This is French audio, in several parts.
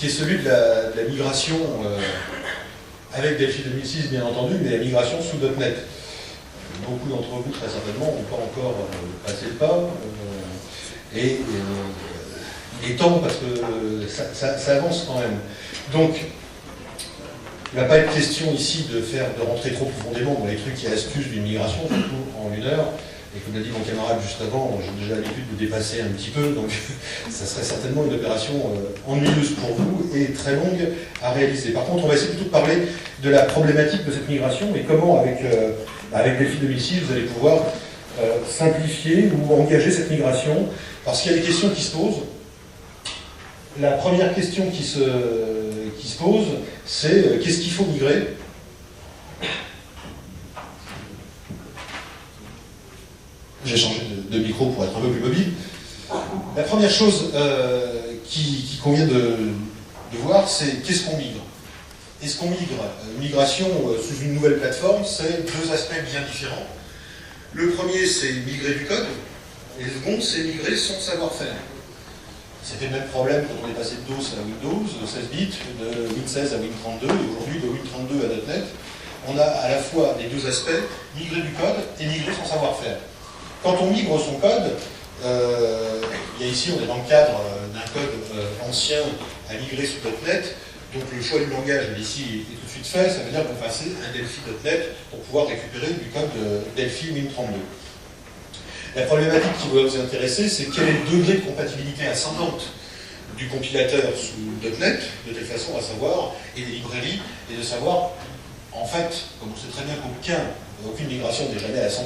qui est celui de la migration avec Delphi 2006, bien entendu, mais la migration sous .NET. Beaucoup d'entre vous, très certainement, n'ont pas encore passé le pas. Et il est temps, parce que ça avance quand même. Donc, il ne va pas être question ici de rentrer trop profondément dans les trucs et astuces d'une migration, surtout en 1 heure. Et comme l'a dit mon camarade juste avant, j'ai déjà l'habitude de dépasser un petit peu, donc ça serait certainement une opération ennuyeuse pour vous et très longue à réaliser. Par contre, on va essayer plutôt de parler de la problématique de cette migration et comment, avec Delphi 2006, vous allez pouvoir simplifier ou engager cette migration, parce qu'il y a des questions qui se posent. La première question qui se pose, c'est qu'est-ce qu'il faut migrer ? J'ai changé de micro pour être un peu plus mobile. La première chose qui convient de voir, c'est qu'est-ce qu'on migre. Est-ce qu'on migre une migration sous une nouvelle plateforme? C'est 2 aspects bien différents. Le premier, c'est migrer du code, et le second, c'est migrer son savoir-faire. C'était le même problème quand on est passé de DOS à Windows, 16 bits, de Win16 à Win32, et aujourd'hui de Win32 à .NET. On a à la fois les 2 aspects, migrer du code et migrer son savoir-faire. Quand on migre son code, il y a ici, on est dans le cadre d'un code ancien à migrer sous .NET, donc le choix du langage ici est tout de suite fait, ça veut dire qu'on va passer un Delphi.NET pour pouvoir récupérer du code Delphi Win32. La problématique qui va vous intéresser, c'est quel est le degré de compatibilité ascendante du compilateur sous .NET, de telle façon à savoir, et des librairies, et de savoir, en fait, comme on sait très bien qu'aucune migration n'est jamais à 100%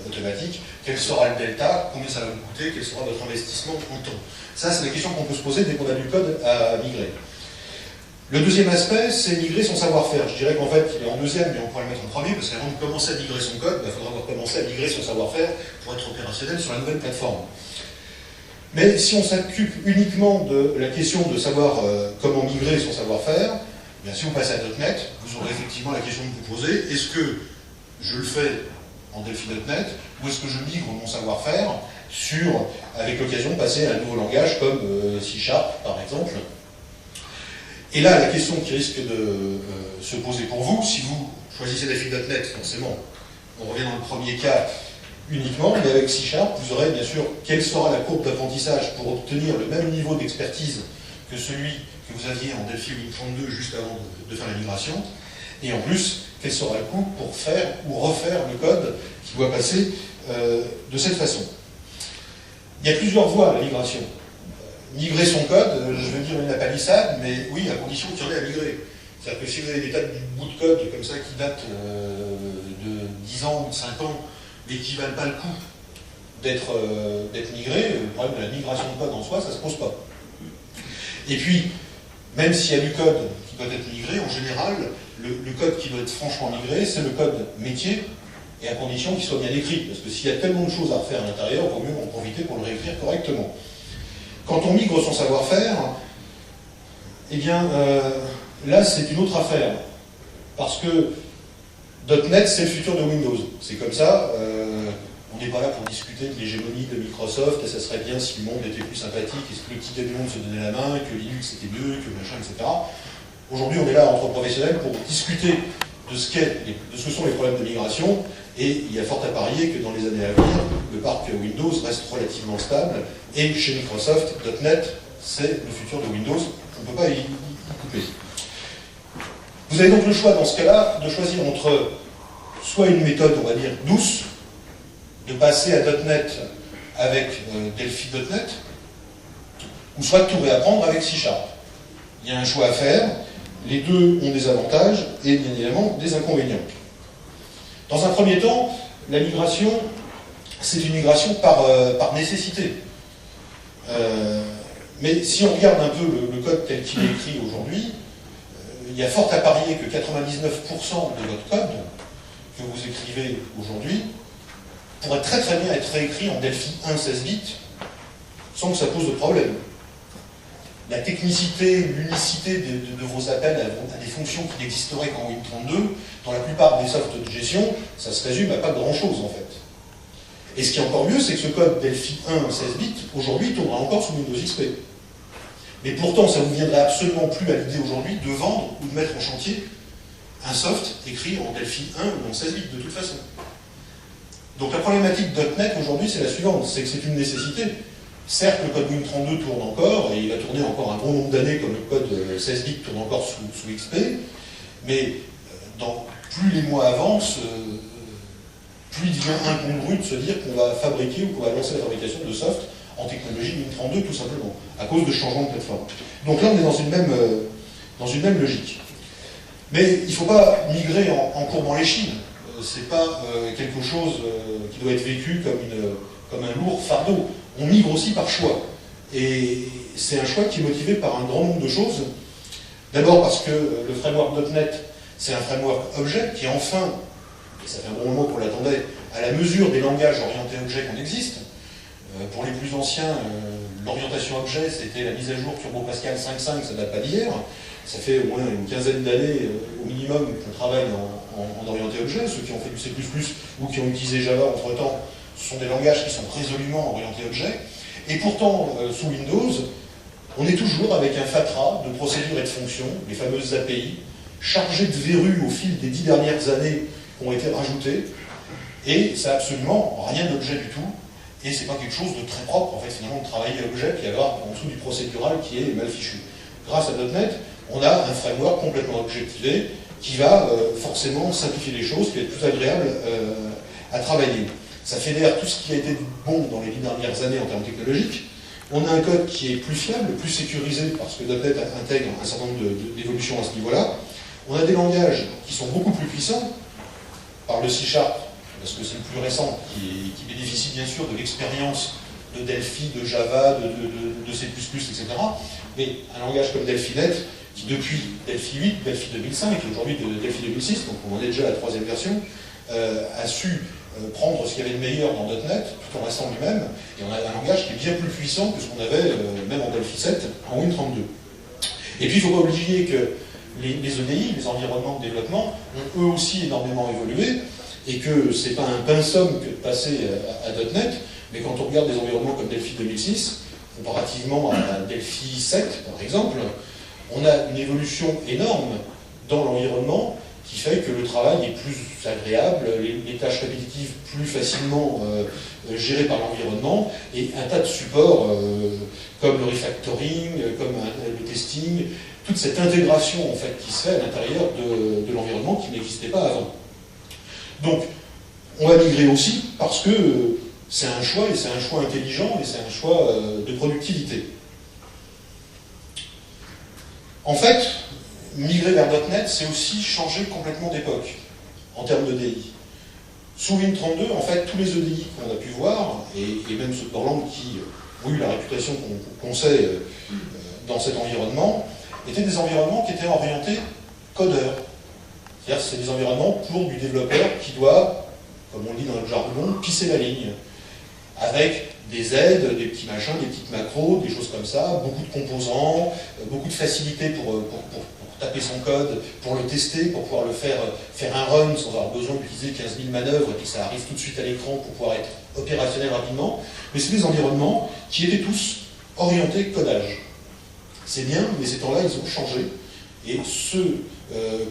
automatique, quel sera le delta, combien ça va vous coûter, quel sera votre investissement en temps. Ça, c'est la question qu'on peut se poser dès qu'on a du code à migrer. Le deuxième aspect, c'est migrer son savoir-faire. Je dirais qu'en fait, il est en deuxième, mais on pourrait le mettre en premier, parce qu'avant de commencer à migrer son code, il faudra avoir commencé à migrer son savoir-faire pour être opérationnel sur la nouvelle plateforme. Mais si on s'occupe uniquement de la question de savoir comment migrer son savoir-faire, bien, si on passe à .NET, vous aurez effectivement la question de vous poser, est-ce que je le fais en Delphi.NET, ou est-ce que je migre mon savoir-faire avec l'occasion de passer à un nouveau langage comme C# par exemple. Et là, la question qui risque de se poser pour vous, si vous choisissez Delphi.NET, forcément, on revient dans le premier cas uniquement, mais avec C#, vous aurez bien sûr quelle sera la courbe d'apprentissage pour obtenir le même niveau d'expertise que celui que vous aviez en Delphi Win32 juste avant de faire la migration, et en plus, quel sera le coût pour faire ou refaire le code qui doit passer de cette façon. Il y a plusieurs voies à la migration. Migrer son code, je veux dire une palissade, mais oui, à condition qu'il y en ait à migrer. C'est-à-dire que si vous avez des tas de bouts de code comme ça qui datent de 10 ans ou de 5 ans, mais qui ne valent pas le coup d'être migrés, le problème de la migration de code en soi, ça ne se pose pas. Et puis, même s'il y a du code qui doit être migré, en général, le code qui doit être franchement migré, c'est le code métier, et à condition qu'il soit bien écrit. Parce que s'il y a tellement de choses à refaire à l'intérieur, il vaut mieux en profiter pour le réécrire correctement. Quand on migre son savoir-faire, eh bien, là, c'est une autre affaire. Parce que .NET, c'est le futur de Windows. C'est comme ça. On n'est pas là pour discuter de l'hégémonie de Microsoft, et ça serait bien si le monde était plus sympathique, est-ce que le petit du monde se donnait la main, que Linux était mieux, que machin, etc. Aujourd'hui, on est là entre professionnels pour discuter de ce que sont les problèmes de migration, et il y a fort à parier que dans les années à venir, le parc Windows reste relativement stable, et chez Microsoft, .NET, c'est le futur de Windows, on ne peut pas y couper. Vous avez donc le choix, dans ce cas-là, de choisir entre soit une méthode, on va dire, douce, de passer à .NET avec Delphi.NET, ou soit de tout réapprendre avec C#. Il y a un choix à faire, les deux ont des avantages et bien évidemment des inconvénients. Dans un premier temps, la migration, c'est une migration par nécessité. Mais si on regarde un peu le code tel qu'il est écrit aujourd'hui, il y a fort à parier que 99% de votre code que vous écrivez aujourd'hui pourrait très très bien être réécrit en Delphi 1 16 bits sans que ça pose de problème. La technicité, l'unicité de vos appels à des fonctions qui n'existeraient qu'en Win32, dans la plupart des softs de gestion, ça se résume à pas grand-chose en fait. Et ce qui est encore mieux, c'est que ce code Delphi 1 16 bits, aujourd'hui, tournera encore sous Windows XP. Mais pourtant, ça ne vous viendrait absolument plus à l'idée aujourd'hui de vendre ou de mettre en chantier un soft écrit en Delphi 1 ou en 16 bits, de toute façon. Donc la problématique .NET aujourd'hui, c'est la suivante, c'est que c'est une nécessité. Certes, le code Win32 tourne encore, et il va tourner encore un bon nombre d'années, comme le code 16 bits tourne encore sous XP, mais plus les mois avancent, plus il devient incongru de se dire qu'on va fabriquer ou qu'on va lancer la fabrication de soft en technologie Win32, tout simplement, à cause de changements de plateforme. Donc là, on est dans une même logique. Mais il ne faut pas migrer en courbant l'échine. C'est pas quelque chose qui doit être vécu comme un lourd fardeau. On migre aussi par choix. Et c'est un choix qui est motivé par un grand nombre de choses. D'abord parce que le framework .NET, c'est un framework objet qui est enfin, et ça fait un bon moment qu'on l'attendait, à la mesure des langages orientés objet qu'on existe. Pour les plus anciens, l'orientation objet, c'était la mise à jour Turbo Pascal 5.5, ça date pas d'hier. Ça fait au moins une quinzaine d'années au minimum qu'on travaille en orienté objet. Ceux qui ont fait du C++ ou qui ont utilisé Java entre-temps, ce sont des langages qui sont résolument orientés objet. Et pourtant, sous Windows, on est toujours avec un fatras de procédures et de fonctions, les fameuses API, chargées de verrues au fil des 10 dernières années qui ont été rajoutées, et ça n'a absolument rien d'objet du tout, et c'est pas quelque chose de très propre, en fait, finalement, de travailler objet, puis avoir en dessous du procédural qui est mal fichu. Grâce à .NET, on a un framework complètement objectivé qui va forcément simplifier les choses, qui va être plus agréable à travailler. Ça fédère tout ce qui a été bon dans les 10 dernières années en termes technologiques. On a un code qui est plus fiable, plus sécurisé, parce que .NET intègre un certain nombre d'évolutions à ce niveau-là. On a des langages qui sont beaucoup plus puissants, par le C#, parce que c'est le plus récent, qui bénéficie bien sûr de l'expérience de Delphi, de Java, de C++, etc. Mais un langage comme DelphiNet, qui depuis Delphi 8, Delphi 2005 et aujourd'hui de Delphi 2006, donc on en est déjà à la 3e version, a su prendre ce qu'il y avait de meilleur dans .NET, tout en restant lui-même, et on a un langage qui est bien plus puissant que ce qu'on avait même en Delphi 7, en Win32. Et puis il ne faut pas oublier que les EDI, les environnements de développement, ont eux aussi énormément évolué, et que c'est pas un pain somme que de passer à .NET, mais quand on regarde des environnements comme Delphi 2006, comparativement à Delphi 7 par exemple, on a une évolution énorme dans l'environnement qui fait que le travail est plus agréable, les tâches répétitives plus facilement gérées par l'environnement, et un tas de supports comme le refactoring, comme le testing, toute cette intégration en fait, qui se fait à l'intérieur de l'environnement qui n'existait pas avant. Donc, on va migrer aussi parce que c'est un choix, et c'est un choix intelligent, et c'est un choix de productivité. En fait, migrer vers .NET, c'est aussi changer complètement d'époque, en termes d'EDI. Sous Win32, en fait, tous les EDI qu'on a pu voir, et même ceux de Borland qui ont eu la réputation qu'on sait dans cet environnement, étaient des environnements qui étaient orientés codeurs. C'est-à-dire que c'est des environnements pour du développeur qui doit, comme on le dit dans le jargon, pisser la ligne, avec des aides, des petits machins, des petites macros, des choses comme ça, beaucoup de composants, beaucoup de facilité pour taper son code, pour le tester, pour pouvoir le faire un run sans avoir besoin d'utiliser 15 000 manœuvres et puis que ça arrive tout de suite à l'écran pour pouvoir être opérationnel rapidement. Mais c'est des environnements qui étaient tous orientés codage. C'est bien, mais ces temps-là, ils ont changé. Et ceux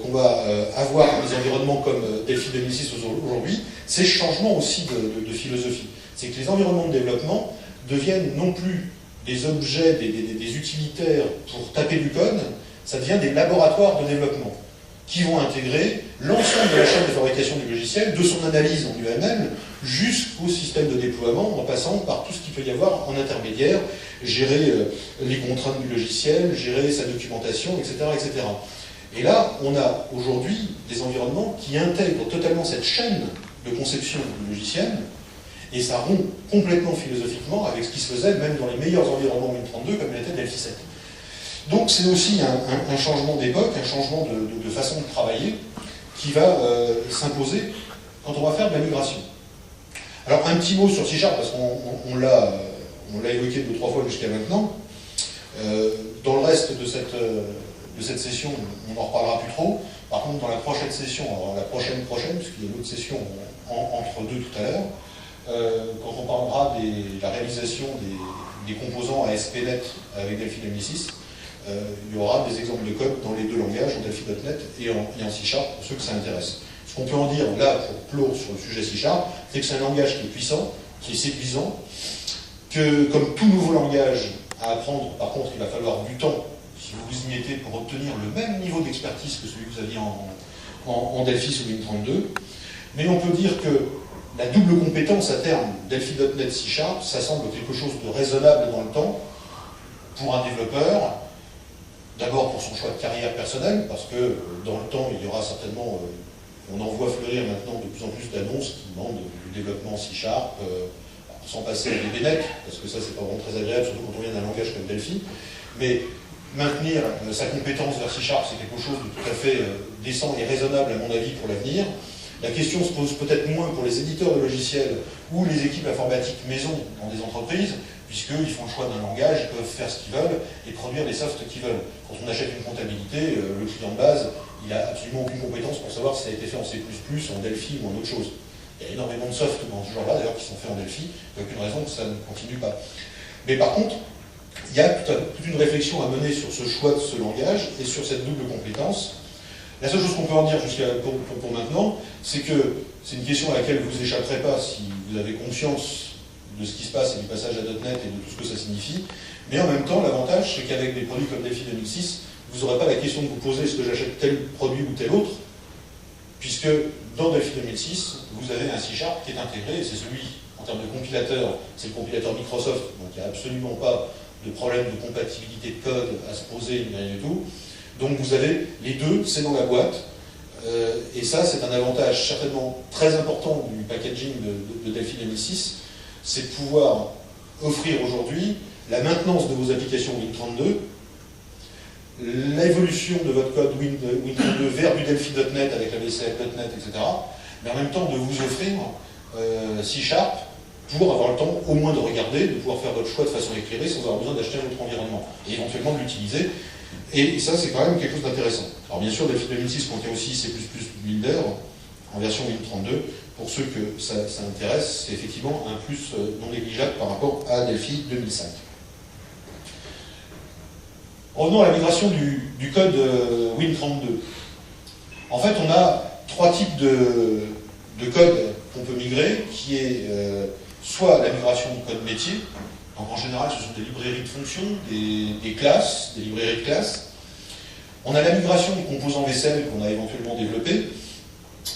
qu'on va avoir dans des environnements comme Delphi 2006 aujourd'hui, c'est ce changement aussi de philosophie. C'est que les environnements de développement deviennent non plus des objets, des utilitaires pour taper du code, ça devient des laboratoires de développement qui vont intégrer l'ensemble de la chaîne de fabrication du logiciel, de son analyse en UML, jusqu'au système de déploiement, en passant par tout ce qu'il peut y avoir en intermédiaire, gérer les contraintes du logiciel, gérer sa documentation, etc., etc. Et là, on a aujourd'hui des environnements qui intègrent totalement cette chaîne de conception du logiciel, et ça rompt complètement philosophiquement avec ce qui se faisait même dans les meilleurs environnements Win32 comme l'était Delphi 7. Donc c'est aussi un changement d'époque, un changement de façon de travailler qui va s'imposer quand on va faire de la migration. Alors un petit mot sur C# parce qu'on l'a évoqué 2 ou 3 fois jusqu'à maintenant. Dans le reste de cette session, on n'en reparlera plus trop. Par contre, dans la prochaine session, alors la prochaine, puisqu'il y a une autre session entre deux tout à l'heure, quand on parlera de la réalisation des composants ASP.NET avec Delphi 2006, il y aura des exemples de code dans les deux langages, en Delphi.net et en C# pour ceux que ça intéresse. Ce qu'on peut en dire là, pour clore sur le sujet C#, c'est que c'est un langage qui est puissant, qui est séduisant, que comme tout nouveau langage à apprendre, par contre, il va falloir du temps, si vous vous y mettez, pour obtenir le même niveau d'expertise que celui que vous aviez en Delphi sous Win32. Mais on peut dire que la double compétence à terme, Delphi.net C#, ça semble quelque chose de raisonnable dans le temps pour un développeur. D'abord pour son choix de carrière personnelle, parce que dans le temps, il y aura certainement, on en voit fleurir maintenant de plus en plus d'annonces qui demandent du développement C#, sans passer à des BNet, parce que ça c'est pas vraiment très agréable, surtout quand on vient d'un langage comme Delphi. Mais maintenir sa compétence vers C#, c'est quelque chose de tout à fait décent et raisonnable à mon avis pour l'avenir. La question se pose peut-être moins pour les éditeurs de logiciels ou les équipes informatiques maison dans des entreprises, puisqu'ils font le choix d'un langage, ils peuvent faire ce qu'ils veulent et produire les softs qu'ils veulent. Quand on achète une comptabilité, le client de base, il n'a absolument aucune compétence pour savoir si ça a été fait en C++, en Delphi ou en autre chose. Il y a énormément de softs dans ce genre-là, d'ailleurs, qui sont faits en Delphi, il n'y a aucune raison que ça ne continue pas. Mais par contre, il y a toute une réflexion à mener sur ce choix de ce langage et sur cette double compétence. La seule chose qu'on peut en dire pour maintenant, c'est que c'est une question à laquelle vous ne échapperez pas si vous avez conscience de ce qui se passe et du passage à .NET et de tout ce que ça signifie. Mais en même temps, l'avantage, c'est qu'avec des produits comme Delphi 2006, vous n'aurez pas la question de vous poser est-ce que j'achète tel produit ou tel autre, puisque dans Delphi 2006, vous avez un C# qui est intégré, et c'est celui, en termes de compilateur, c'est le compilateur Microsoft, donc il n'y a absolument pas de problème de compatibilité de code à se poser, ni rien du tout. Donc vous avez les deux, c'est dans la boîte, et ça c'est un avantage certainement très important du packaging de Delphi 2006, c'est de pouvoir offrir aujourd'hui la maintenance de vos applications Win32, l'évolution de votre code Win32 vers du Delphi.net avec la VCF.net, etc., mais en même temps de vous offrir C# pour avoir le temps au moins de regarder, de pouvoir faire votre choix de façon éclairée sans avoir besoin d'acheter un autre environnement, et éventuellement de l'utiliser. Et ça, c'est quand même quelque chose d'intéressant. Alors bien sûr, Delphi 2006 contient aussi C++ Builder en version Win32. Pour ceux que ça intéresse, c'est effectivement un plus non négligeable par rapport à Delphi 2005. Revenons à la migration du code Win32. En fait, on a trois types de code qu'on peut migrer, qui est soit la migration du code métier. Donc en général, ce sont des librairies de fonctions, des classes, des librairies de classes. On a la migration des composants vaisselle qu'on a éventuellement développés,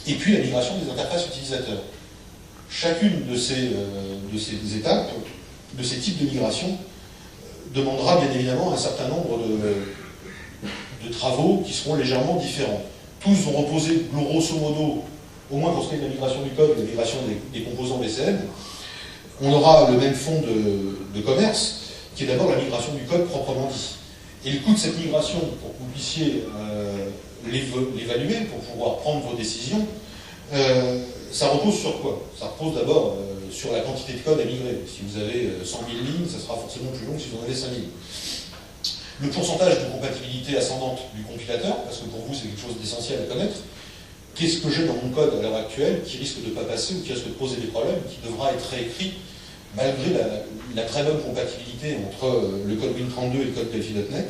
et puis la migration des interfaces utilisateurs. Chacune de ces étapes, de ces types de migration, demandera bien évidemment un certain nombre de travaux qui seront légèrement différents. Tous vont reposer grosso modo, au moins pour ce qui est de la migration du code, la migration des composants vaisselle. On aura le même fond de commerce, qui est d'abord la migration du code proprement dit. Et le coût de cette migration, pour que vous puissiez l'évaluer, pour pouvoir prendre vos décisions, ça repose sur quoi? Ça repose d'abord sur la quantité de code à migrer. Si vous avez 100 000 lignes, ça sera forcément plus long que si vous en avez 5 000. Le pourcentage de compatibilité ascendante du compilateur, parce que pour vous c'est quelque chose d'essentiel à connaître. Qu'est-ce que j'ai dans mon code à l'heure actuelle qui risque de ne pas passer ou qui risque de poser des problèmes, qui devra être réécrit malgré la très bonne compatibilité entre le code Win32 et le code Delphi.net.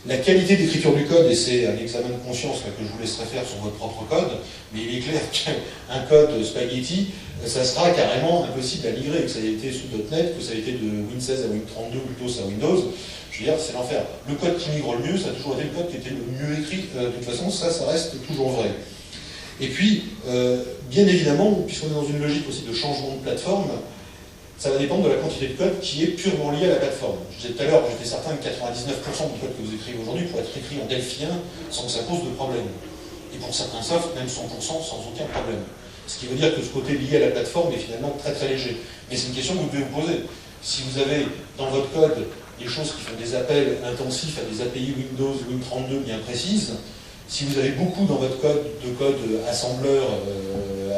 La qualité d'écriture du code, et c'est un examen de conscience que je vous laisserai faire sur votre propre code, mais il est clair qu'un code spaghetti, ça sera carrément impossible à migrer, que ça ait été sous .NET, que ça ait été de Win16 à Win32 ou plutôt à Windows. Je veux dire, c'est l'enfer. Le code qui migre le mieux, ça a toujours été le code qui était le mieux écrit. De toute façon, ça reste toujours vrai. Et puis, bien évidemment, puisqu'on est dans une logique aussi de changement de plateforme, ça va dépendre de la quantité de code qui est purement liée à la plateforme. Je disais tout à l'heure que j'étais certain que 99% du code que vous écrivez aujourd'hui pourrait être écrit en delphien sans que ça pose de problème. Et pour certains softs, même 100% sans aucun problème. Ce qui veut dire que ce côté lié à la plateforme est finalement très très léger. Mais c'est une question que vous devez vous poser. Si vous avez dans votre code des choses qui font des appels intensifs à des API Windows, Win32 bien précises, si vous avez beaucoup dans votre code de code assembleur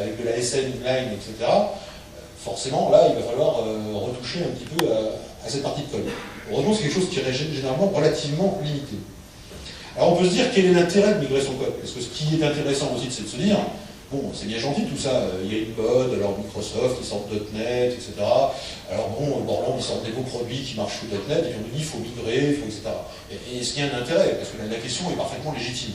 avec de la SN, inline, etc., forcément, là, il va falloir retoucher un petit peu à cette partie de code. Heureusement, c'est quelque chose qui est généralement relativement limité. Alors, on peut se dire quel est l'intérêt de migrer son code. Parce que ce qui est intéressant aussi, c'est de se dire, Bon, c'est bien gentil tout ça, il y a une mode, alors Microsoft, ils sortent .NET, etc. Alors bon, Borland, ils sortent des beaux produits qui marchent sous .NET, et puis on nous dit il faut migrer, etc. Et est-ce qu'il y a un intérêt? Parce que la question est parfaitement légitime.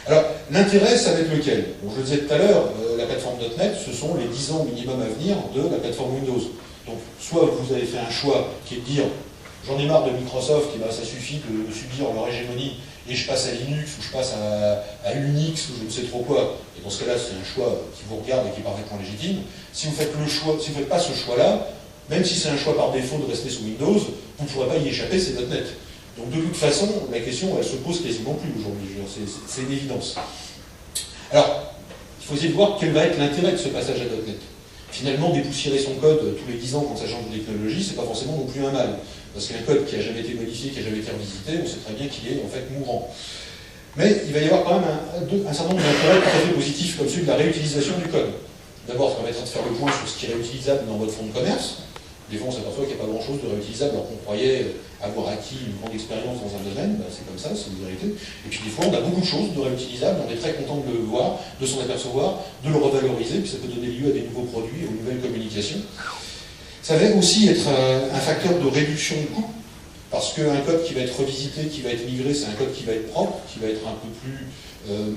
Alors, l'intérêt, ça va être lequel? Bon, je le disais tout à l'heure, la plateforme .NET, ce sont les 10 ans minimum à venir de la plateforme Windows. Donc, soit vous avez fait un choix qui est de dire j'en ai marre de Microsoft, et ben, ça suffit de subir leur hégémonie, et je passe à Linux, ou je passe à Unix, ou je ne sais trop quoi. Et dans ce cas-là, c'est un choix qui vous regarde et qui est parfaitement légitime. Si vous faites le choix, si vous ne faites pas ce choix-là, même si c'est un choix par défaut de rester sous Windows, vous ne pourrez pas y échapper, c'est .NET. Donc de toute façon, la question, elle se pose quasiment plus aujourd'hui. C'est une évidence. Alors, il faut essayer de voir quel va être l'intérêt de ce passage à .NET. Finalement, dépoussiérer son code tous les 10 ans quand ça change de technologie, c'est pas forcément non plus un mal. Parce qu'un code qui n'a jamais été modifié, qui n'a jamais été revisité, on sait très bien qu'il est en fait mourant. Mais il va y avoir quand même un certain nombre d'intérêts tout à fait positifs, comme celui de la réutilisation du code. D'abord, ça permettra de faire le point sur ce qui est réutilisable dans votre fonds de commerce. Des fois, on s'aperçoit qu'il n'y a pas grand-chose de réutilisable, alors qu'on croyait avoir acquis une grande expérience dans un domaine. Ben, c'est comme ça, c'est une vérité. Et puis des fois, on a beaucoup de choses de réutilisables, on est très content de le voir, de s'en apercevoir, de le revaloriser, puis ça peut donner lieu à des nouveaux produits, aux nouvelles communications. Ça va aussi être un facteur de réduction de coûts, parce qu'un code qui va être revisité, qui va être migré, c'est un code qui va être propre, qui va être un peu plus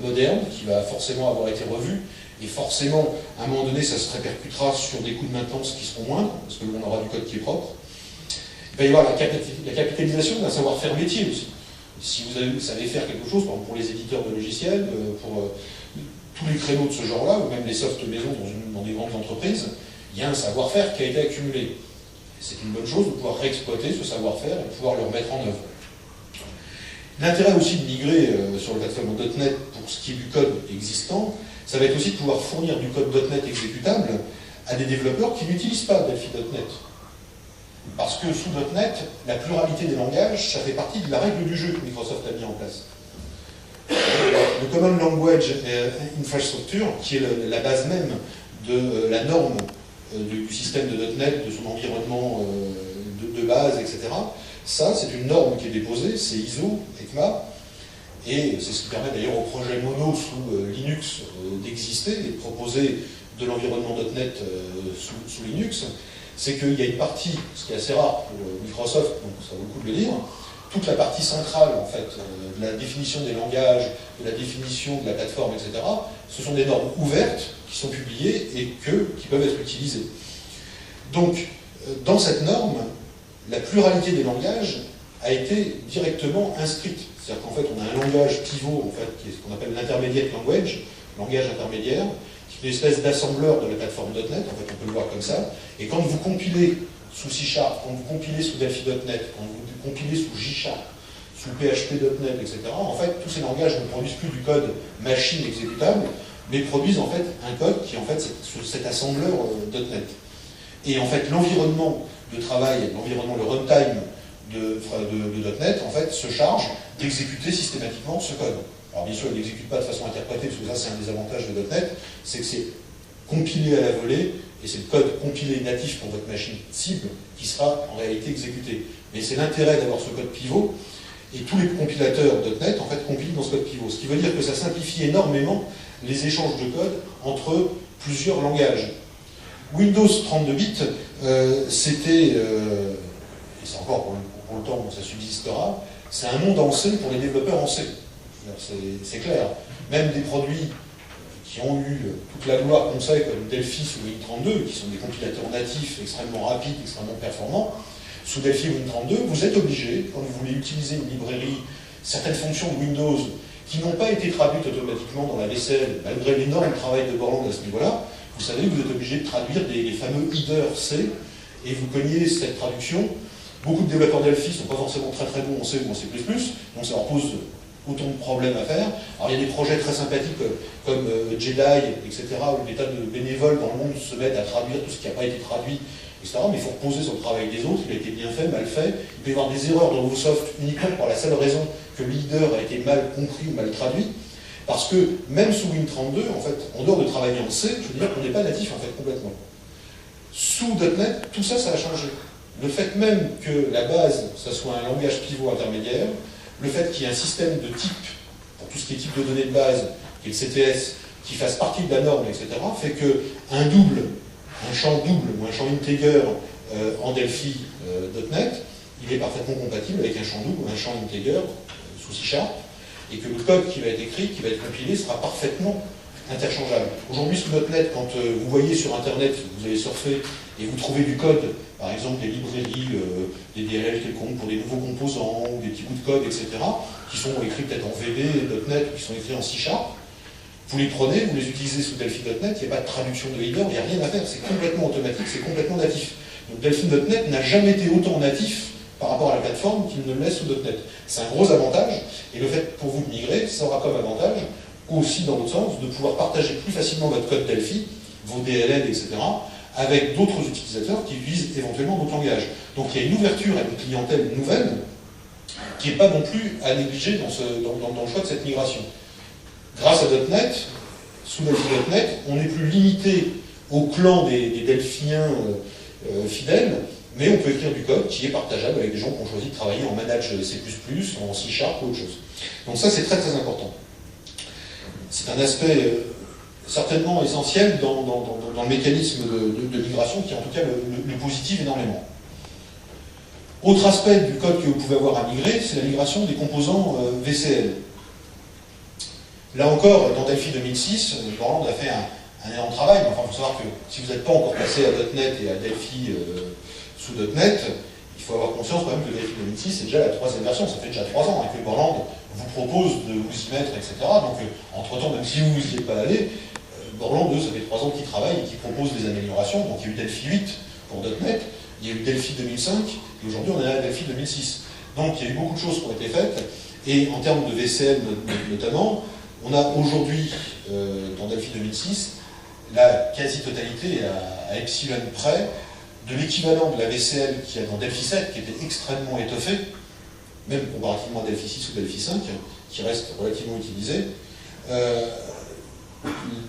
moderne, qui va forcément avoir été revu, et forcément, à un moment donné, ça se répercutera sur des coûts de maintenance qui seront moindres, parce que l'on aura du code qui est propre. Il va y avoir la capitalisation d'un savoir-faire métier aussi. Si vous savez faire quelque chose, par exemple pour les éditeurs de logiciels, pour tous les créneaux de ce genre-là, ou même les soft maisons dans des grandes entreprises, il y a un savoir-faire qui a été accumulé. C'est une bonne chose de pouvoir réexploiter ce savoir-faire et de pouvoir le remettre en œuvre. L'intérêt aussi de migrer sur le plateforme .NET pour ce qui est du code existant, ça va être aussi de pouvoir fournir du code .NET exécutable à des développeurs qui n'utilisent pas Delphi.NET. Parce que sous .NET, la pluralité des langages, ça fait partie de la règle du jeu que Microsoft a mis en place. Le Common Language Infrastructure, qui est la base même de la norme du système de .NET, de son environnement de base, etc. Ça, c'est une norme qui est déposée, c'est ISO, ECMA, et c'est ce qui permet d'ailleurs au projet Mono sous Linux d'exister et de proposer de l'environnement .NET sous Linux. C'est qu'il y a une partie, ce qui est assez rare pour Microsoft, donc ça vaut le coup de le dire, toute la partie centrale en fait, de la définition des langages, de la définition de la plateforme, etc., ce sont des normes ouvertes qui sont publiées et qui peuvent être utilisées. Donc, dans cette norme, la pluralité des langages a été directement inscrite. C'est-à-dire qu'en fait, on a un langage pivot, en fait, qui est ce qu'on appelle l'intermediate language, langage intermédiaire, qui est une espèce d'assembleur de la plateforme .NET, en fait, on peut le voir comme ça. Et quand vous compilez sous C#, quand vous compilez sous Delphi.NET, quand vous compilez sous J#, sous PHP.NET, etc., en fait, tous ces langages ne produisent plus du code machine exécutable, mais produisent en fait un code qui est en fait cet assembleur .NET. Et en fait, l'environnement de travail, l'environnement, le runtime de .NET, en fait, se charge d'exécuter systématiquement ce code. Alors bien sûr, il n'exécute pas de façon interprétée, parce que ça c'est un des avantages de .NET, c'est que c'est compilé à la volée, et c'est le code compilé natif pour votre machine cible qui sera en réalité exécuté. Mais c'est l'intérêt d'avoir ce code pivot, et tous les compilateurs .NET en fait compilent dans ce code pivot. Ce qui veut dire que ça simplifie énormément les échanges de code entre plusieurs langages. Windows 32 bits, c'était, et c'est encore pour le temps où ça subsistera, c'est un monde en C pour les développeurs en C. C'est clair. Même des produits qui ont eu toute la gloire qu'on sait, comme Delphi sous Win32, qui sont des compilateurs natifs extrêmement rapides, extrêmement performants, sous Delphi Win32, vous êtes obligé, quand vous voulez utiliser une librairie, certaines fonctions de Windows qui n'ont pas été traduites automatiquement dans la vaisselle, malgré l'énorme travail de Borland à ce niveau-là, vous savez, vous êtes obligé de traduire les fameux headers C, et vous cognez cette traduction. Beaucoup de développeurs Delphi ne sont pas forcément très bons en C ou en C++, donc ça leur pose autant de problèmes à faire. Alors il y a des projets très sympathiques comme Jedi, etc., où des tas de bénévoles dans le monde se mettent à traduire tout ce qui n'a pas été traduit, etc., mais il faut reposer sur le travail des autres, il a été bien fait, mal fait. Il peut y avoir des erreurs dans vos softs uniquement pour la seule raison que le leader a été mal compris ou mal traduit. Parce que même sous Win32, en fait, en dehors de travailler en C, je veux dire qu'on n'est pas natif en fait complètement. Sous .NET, tout ça, ça a changé. Le fait même que la base, ça soit un langage pivot intermédiaire, le fait qu'il y ait un système de type, pour tout ce qui est type de données de base, qui est le CTS, qui fasse partie de la norme, etc., fait qu'un double, un champ double ou un champ integer en Delphi.net, il est parfaitement compatible avec un champ double ou un champ integer sous C#, et que le code qui va être écrit, qui va être compilé, sera parfaitement interchangeable. Aujourd'hui, sous .NET, quand vous voyez sur Internet, vous allez surfer et vous trouvez du code, par exemple des librairies, des DLL quelconques pour des nouveaux composants, ou des petits bouts de code, etc., qui sont écrits peut-être en VB, .NET, ou qui sont écrits en C#, vous les prenez, vous les utilisez sous Delphi.NET, il n'y a pas de traduction de header, il n'y a rien à faire, c'est complètement automatique, c'est complètement natif. Donc Delphi.NET n'a jamais été autant natif par rapport à la plateforme qu'il ne l'est sous .NET. C'est un gros avantage, et le fait pour vous de migrer, ça aura comme avantage, aussi dans l'autre sens, de pouvoir partager plus facilement votre code Delphi, vos DLL, etc., avec d'autres utilisateurs qui utilisent éventuellement d'autres langages. Donc il y a une ouverture à une clientèle nouvelle qui n'est pas non plus à négliger dans le choix de cette migration. Grâce à .NET, sous Delphi.NET, on n'est plus limité au clan des Delphiens fidèles, mais on peut écrire du code qui est partageable avec des gens qui ont choisi de travailler en manage C++, en C# ou autre chose. Donc ça, c'est très très important. C'est un aspect certainement essentiel dans le mécanisme de migration qui, en tout cas, le positive énormément. Autre aspect du code que vous pouvez avoir à migrer, c'est la migration des composants VCL. Là encore, dans Delphi 2006, Borland a fait un énorme travail, mais enfin, il faut savoir que si vous n'êtes pas encore passé à .NET et à Delphi sous .NET, il faut avoir conscience quand même que Delphi 2006, c'est déjà la 3e version, ça fait déjà 3 ans, et que Borland vous propose de vous y mettre, etc. Donc, entre-temps, même si vous n'y êtes pas allé, Borland, eux, ça fait 3 ans qu'ils travaillent et qu'ils proposent des améliorations. Donc, il y a eu Delphi 8 pour .NET, il y a eu Delphi 2005, et aujourd'hui, on est à Delphi 2006. Donc, il y a eu beaucoup de choses qui ont été faites, et en termes de VCL notamment, on a aujourd'hui, dans Delphi 2006, la quasi-totalité à epsilon près de l'équivalent de la VCL qu'il y a dans Delphi 7, qui était extrêmement étoffée, même comparativement à Delphi 6 ou Delphi 5, qui reste relativement utilisé.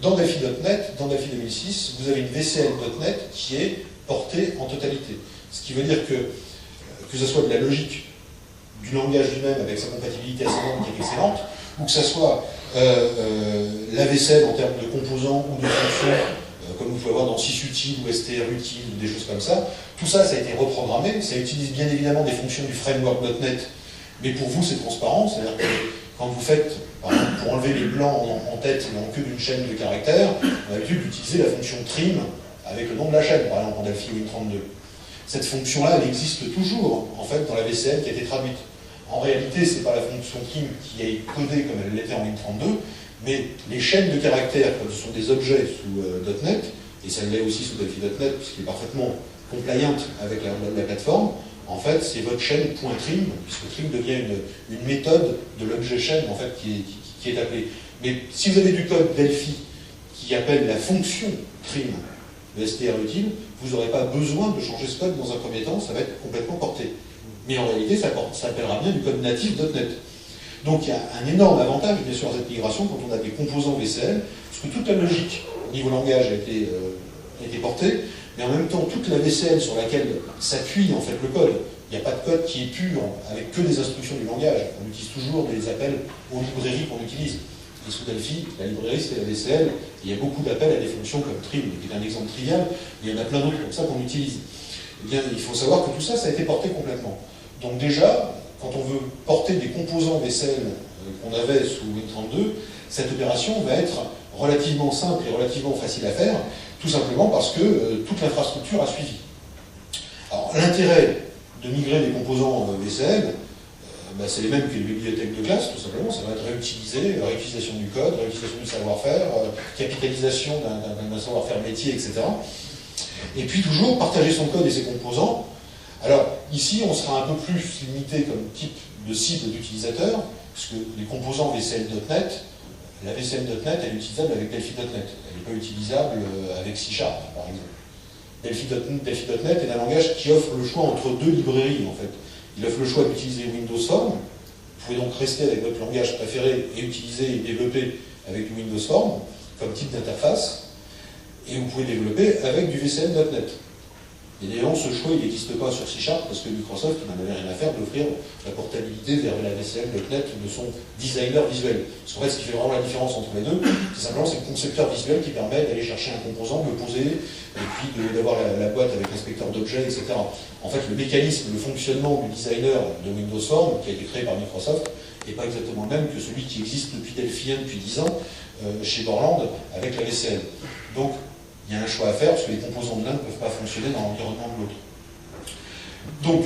Dans Delphi.NET, dans Delphi 2006, vous avez une VCL.NET qui est portée en totalité. Ce qui veut dire que ce soit de la logique du langage lui-même avec sa compatibilité ascendante qui est excellente, ou que ce soit la VCL en termes de composants ou de fonctions, comme vous pouvez avoir dans sysutil ou strutile ou des choses comme ça, tout ça, ça a été reprogrammé, ça utilise bien évidemment des fonctions du framework.NET, mais pour vous c'est transparent, c'est-à-dire que quand vous faites, par exemple, pour enlever les blancs en tête et en queue d'une chaîne de caractères, on a l'habitude d'utiliser la fonction trim avec le nom de la chaîne, par exemple en Delphi Win32. Cette fonction-là, elle existe toujours, en fait, dans la VCL qui a été traduite. En réalité, ce n'est pas la fonction trim qui est codée comme elle l'était en Win32, mais les chaînes de caractères, comme ce sont des objets sous .NET, et ça l'est aussi sous Delphi.NET, puisqu'il est parfaitement compliant avec la plateforme, en fait, c'est votre chaîne .trim, puisque trim devient une méthode de l'objet chaîne, en fait, qui est appelée. Mais si vous avez du code Delphi qui appelle la fonction trim de strutile, vous n'aurez pas besoin de changer ce code dans un premier temps, ça va être complètement porté. Mais en réalité, ça appellera bien du code natif .NET. Donc il y a un énorme avantage, bien sûr, à cette migration quand on a des composants VCL, parce que toute la logique au niveau langage a été portée, mais en même temps, toute la VCL sur laquelle s'appuie en fait le code, il n'y a pas de code qui est pur avec que des instructions du langage. On utilise toujours des appels aux librairies qu'on utilise. Et sous Delphi, la librairie c'est la VCL, et il y a beaucoup d'appels à des fonctions comme trim, qui est un exemple trivial, mais il y en a plein d'autres comme ça qu'on utilise. Eh bien, il faut savoir que tout ça, ça a été porté complètement. Donc déjà, quand on veut porter des composants VCL qu'on avait sous Win32, cette opération va être relativement simple et relativement facile à faire, tout simplement parce que toute l'infrastructure a suivi. Alors l'intérêt de migrer des composants VCL, c'est les mêmes que les bibliothèques de classe, tout simplement, ça va être réutilisé, réutilisation du code, réutilisation du savoir-faire, capitalisation d'un savoir-faire métier, etc. Et puis toujours partager son code et ses composants. Alors ici, on sera un peu plus limité comme type de cible d'utilisateur, puisque les composants VCL.NET, la VCL.NET, elle est utilisable avec Delphi.NET. Elle n'est pas utilisable avec C#, par exemple. Delphi.NET est un langage qui offre le choix entre deux librairies, en fait. Il offre le choix d'utiliser Windows Form. Vous pouvez donc rester avec votre langage préféré et utiliser et développer avec du Windows Form comme type d'interface. Et vous pouvez développer avec du VCL.NET. Bien évidemment, ce choix, il n'existe pas sur C# parce que Microsoft n'en avait rien à faire d'offrir la portabilité vers la VCL.NET de son designer visuel. Parce qu'en fait, ce qui fait vraiment la différence entre les deux, c'est simplement c'est le concepteur visuel qui permet d'aller chercher un composant, de le poser, et puis d'avoir la boîte avec l'inspecteur d'objets, etc. En fait, le mécanisme, le fonctionnement du designer de Windows Form, qui a été créé par Microsoft, n'est pas exactement le même que celui qui existe depuis Delphi 1 depuis 10 ans chez Borland avec la VCL. Donc, il y a un choix à faire parce que les composants de l'un ne peuvent pas fonctionner dans l'environnement de l'autre. Donc,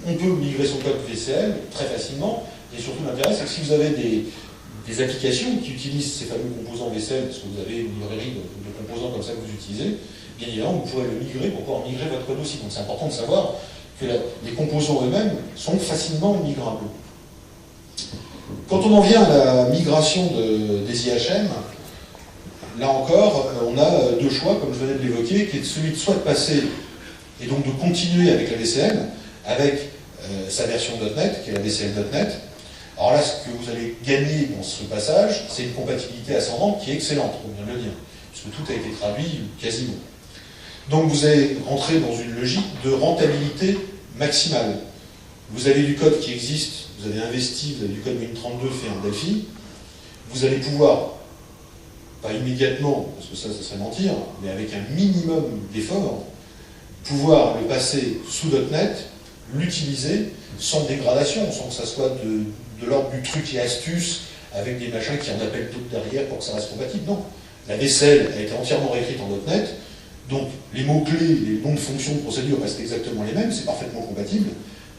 on peut migrer son code VCL très facilement, et surtout l'intérêt, c'est que si vous avez des applications qui utilisent ces fameux composants VCL, parce que vous avez une librairie de composants comme ça que vous utilisez, bien évidemment, vous pourrez le migrer pour pouvoir migrer votre code aussi. Donc c'est important de savoir que les composants eux-mêmes sont facilement migrables. Quand on en vient à la migration des IHM, là encore, on a deux choix, comme je venais de l'évoquer, qui est celui de soit de passer, et donc de continuer avec la VCL, avec sa version .NET, qui est la VCL.NET. Alors là, ce que vous allez gagner dans ce passage, c'est une compatibilité ascendante qui est excellente, on vient de le dire, puisque tout a été traduit quasiment. Donc vous allez rentrer dans une logique de rentabilité maximale. Vous avez du code qui existe, vous avez investi, vous avez du code Win32 fait en Delphi, vous allez pouvoir, pas immédiatement, parce que ça serait mentir, mais avec un minimum d'effort, pouvoir le passer sous .NET, l'utiliser sans dégradation, sans que ça soit de l'ordre du truc et astuce, avec des machins qui en appellent d'autres derrière pour que ça reste compatible. Non. La VCL a été entièrement réécrite en .NET, donc les mots-clés, les noms de fonctions de procédure restent exactement les mêmes, c'est parfaitement compatible.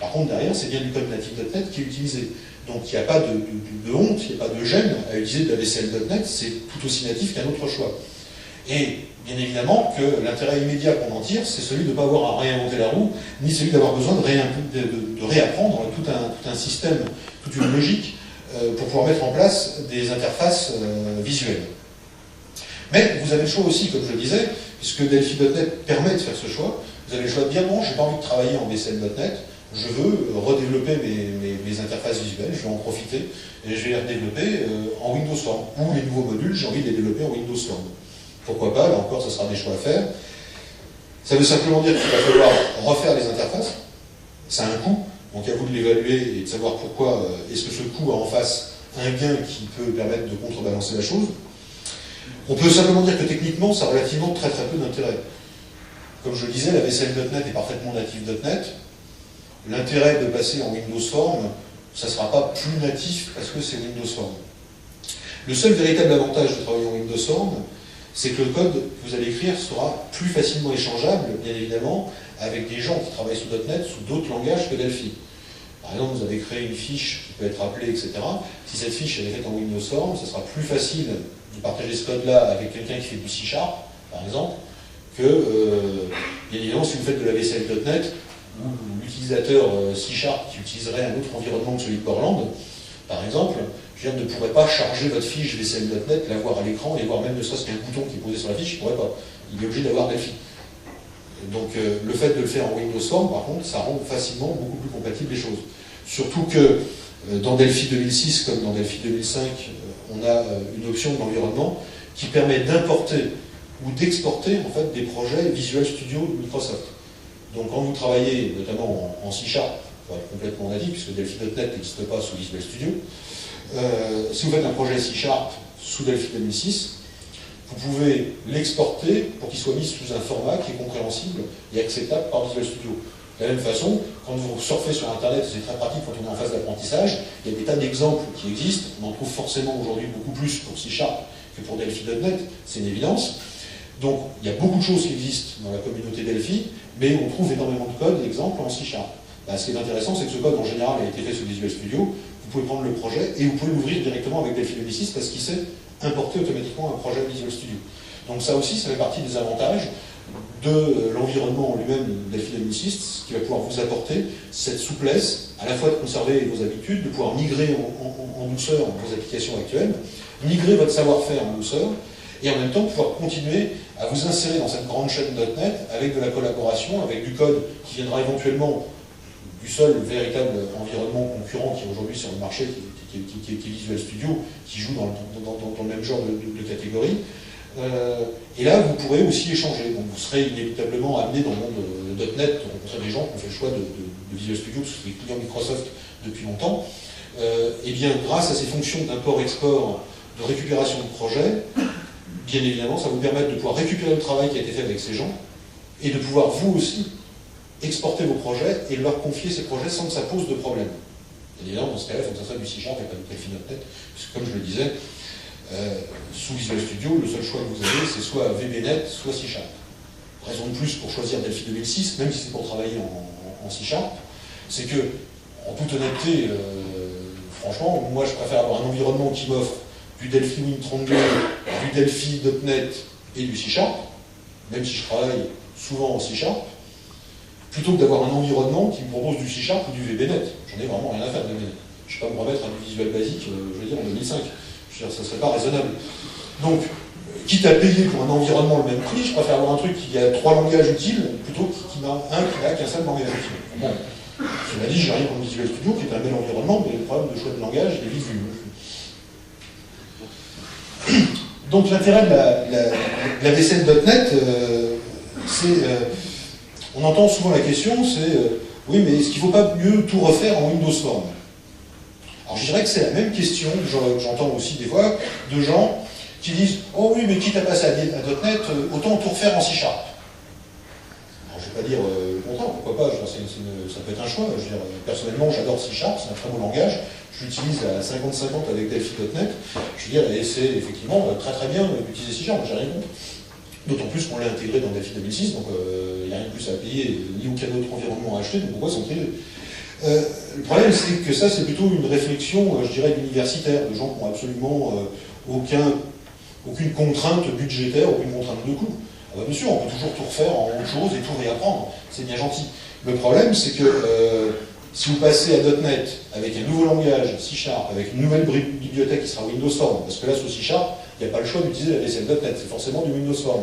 Par contre, derrière, c'est bien du code natif .NET qui est utilisé. Donc il n'y a pas de honte, il n'y a pas de gêne à utiliser de la VCL.NET, c'est tout aussi natif qu'un autre choix. Et bien évidemment que l'intérêt immédiat qu'on en tire, c'est celui de ne pas avoir à réinventer la roue, ni celui d'avoir besoin de réapprendre tout un système, toute une logique, pour pouvoir mettre en place des interfaces visuelles. Mais vous avez le choix aussi, comme je le disais, puisque Delphi.NET permet de faire ce choix, vous avez le choix de dire non, je n'ai pas envie de travailler en VCL.NET, je veux redévelopper mes interfaces visuelles, je vais en profiter, et je vais les redévelopper en Windows Form. Ou les nouveaux modules, j'ai envie de les développer en Windows Form. Pourquoi pas, là encore, ce sera des choix à faire. Ça veut simplement dire qu'il va falloir refaire les interfaces, ça a un coût, donc à vous de l'évaluer et de savoir pourquoi est-ce que ce coût a en face un gain qui peut permettre de contrebalancer la chose. On peut simplement dire que techniquement, ça a relativement très peu d'intérêt. Comme je le disais, la VCL.NET est parfaitement native .NET. L'intérêt de passer en Windows Form, ça ne sera pas plus natif parce que c'est Windows Form. Le seul véritable avantage de travailler en Windows Form, c'est que le code que vous allez écrire sera plus facilement échangeable, bien évidemment, avec des gens qui travaillent sous .NET, sous d'autres langages que Delphi. Par exemple, vous avez créé une fiche qui peut être appelée, etc. Si cette fiche est faite en Windows Form, ce sera plus facile de partager ce code-là avec quelqu'un qui fait du C#, par exemple, que, bien évidemment, si vous faites de la VCL.NET, ou l'utilisateur C# qui utiliserait un autre environnement que celui de Borland, par exemple, je veux dire, ne pourrait pas charger votre fiche VCL.NET, la voir à l'écran et voir même ne serait-ce qu'un bouton qui est posé sur la fiche, il ne pourrait pas. Il est obligé d'avoir Delphi. Donc le fait de le faire en Windows Form, par contre, ça rend facilement beaucoup plus compatible les choses. Surtout que dans Delphi 2006 comme dans Delphi 2005, on a une option de l'environnement qui permet d'importer ou d'exporter en fait, des projets Visual Studio de Microsoft. Donc quand vous travaillez notamment en C# pour être complètement natif, puisque Delphi.NET n'existe pas sous Visual Studio, si vous faites un projet C# sous Delphi 2006, vous pouvez l'exporter pour qu'il soit mis sous un format qui est compréhensible et acceptable par Visual Studio. De la même façon, quand vous surfez sur Internet, c'est très pratique quand on est en phase d'apprentissage, il y a des tas d'exemples qui existent, on en trouve forcément aujourd'hui beaucoup plus pour C# que pour Delphi.NET, c'est une évidence. Donc il y a beaucoup de choses qui existent dans la communauté Delphi, mais on trouve énormément de code, d'exemples en C#. Ce qui est intéressant, c'est que ce code en général a été fait sous Visual Studio, vous pouvez prendre le projet et vous pouvez l'ouvrir directement avec Delphi 2006 parce qu'il sait importer automatiquement un projet Visual Studio. Donc ça aussi, ça fait partie des avantages de l'environnement en lui-même Delphi 2006, qui va pouvoir vous apporter cette souplesse, à la fois de conserver vos habitudes, de pouvoir migrer en douceur vos applications actuelles, migrer votre savoir-faire en douceur, et en même temps pouvoir continuer à vous insérer dans cette grande chaîne .NET avec de la collaboration, avec du code qui viendra éventuellement du seul véritable environnement concurrent qui est aujourd'hui sur le marché, qui est Visual Studio, qui joue dans le même genre de catégorie, Et là, vous pourrez aussi échanger. Donc, vous serez inévitablement amené dans le monde .NET, de rencontrer des gens qui ont fait le choix de Visual Studio, parce que c'est des clients Microsoft depuis longtemps. Et bien, grâce à ces fonctions d'import-export, de récupération de projet, bien évidemment, ça vous permet de pouvoir récupérer le travail qui a été fait avec ces gens, et de pouvoir, vous aussi, exporter vos projets et leur confier ces projets sans que ça pose de problème. Et évidemment, dans ce cas-là, il faut que ça soit du C# et pas du Delphi.NET, puisque comme je le disais, sous Visual Studio, le seul choix que vous avez, c'est soit VBNet, soit C#. Raison de plus pour choisir Delphi 2006, même si c'est pour travailler en C#, c'est que, en toute honnêteté, franchement, moi je préfère avoir un environnement qui m'offre du Delphi Win32, du Delphi.NET et du C#, même si je travaille souvent en C#, plutôt que d'avoir un environnement qui me propose du C# ou du VBNet. J'en ai vraiment rien à faire de VBNet. Je ne vais pas me remettre à du Visual Basic, je veux dire, en 2005. Je veux dire, ça ne serait pas raisonnable. Donc, quitte à payer pour un environnement le même prix, je préfère avoir un truc qui a 3 langages utiles, plutôt qui n'a qu'un seul langage utile. Bon, cela dit, j'ai rien contre Visual Studio, qui est un bel environnement, mais le problème de choix de langage, il est vite vu. Donc, l'intérêt de la V7.NET, c'est... on entend souvent la question, c'est oui, mais est-ce qu'il ne faut pas mieux tout refaire en Windows Form? Alors je dirais que c'est la même question que j'entends aussi des fois de gens qui disent oh oui, mais quitte à passer à .NET, autant tout refaire en C#. Alors je ne vais pas dire le contraire, pourquoi pas, ça peut être un choix. Je veux dire, personnellement, j'adore C#, c'est un très beau langage, je l'utilise à 50-50 avec Delphi.NET, je veux dire, et c'est effectivement très très bien d'utiliser C#, j'ai rien contre. D'autant plus qu'on l'a intégré dans Delphi 2006, donc il n'y a rien de plus à payer, ni aucun autre environnement à acheter, donc pourquoi s'en priver? Le problème, c'est que ça, c'est plutôt une réflexion, je dirais, d'universitaires, de gens qui n'ont absolument aucune contrainte budgétaire, aucune contrainte de coût. Ah bah, bien sûr, on peut toujours tout refaire en autre chose et tout réapprendre, c'est bien gentil. Le problème, c'est que si vous passez à .NET avec un nouveau langage, C#, avec une nouvelle bibliothèque qui sera Windows Form, parce que là, sous C#, il n'y a pas le choix d'utiliser la V7.NET, c'est forcément du Windows Form.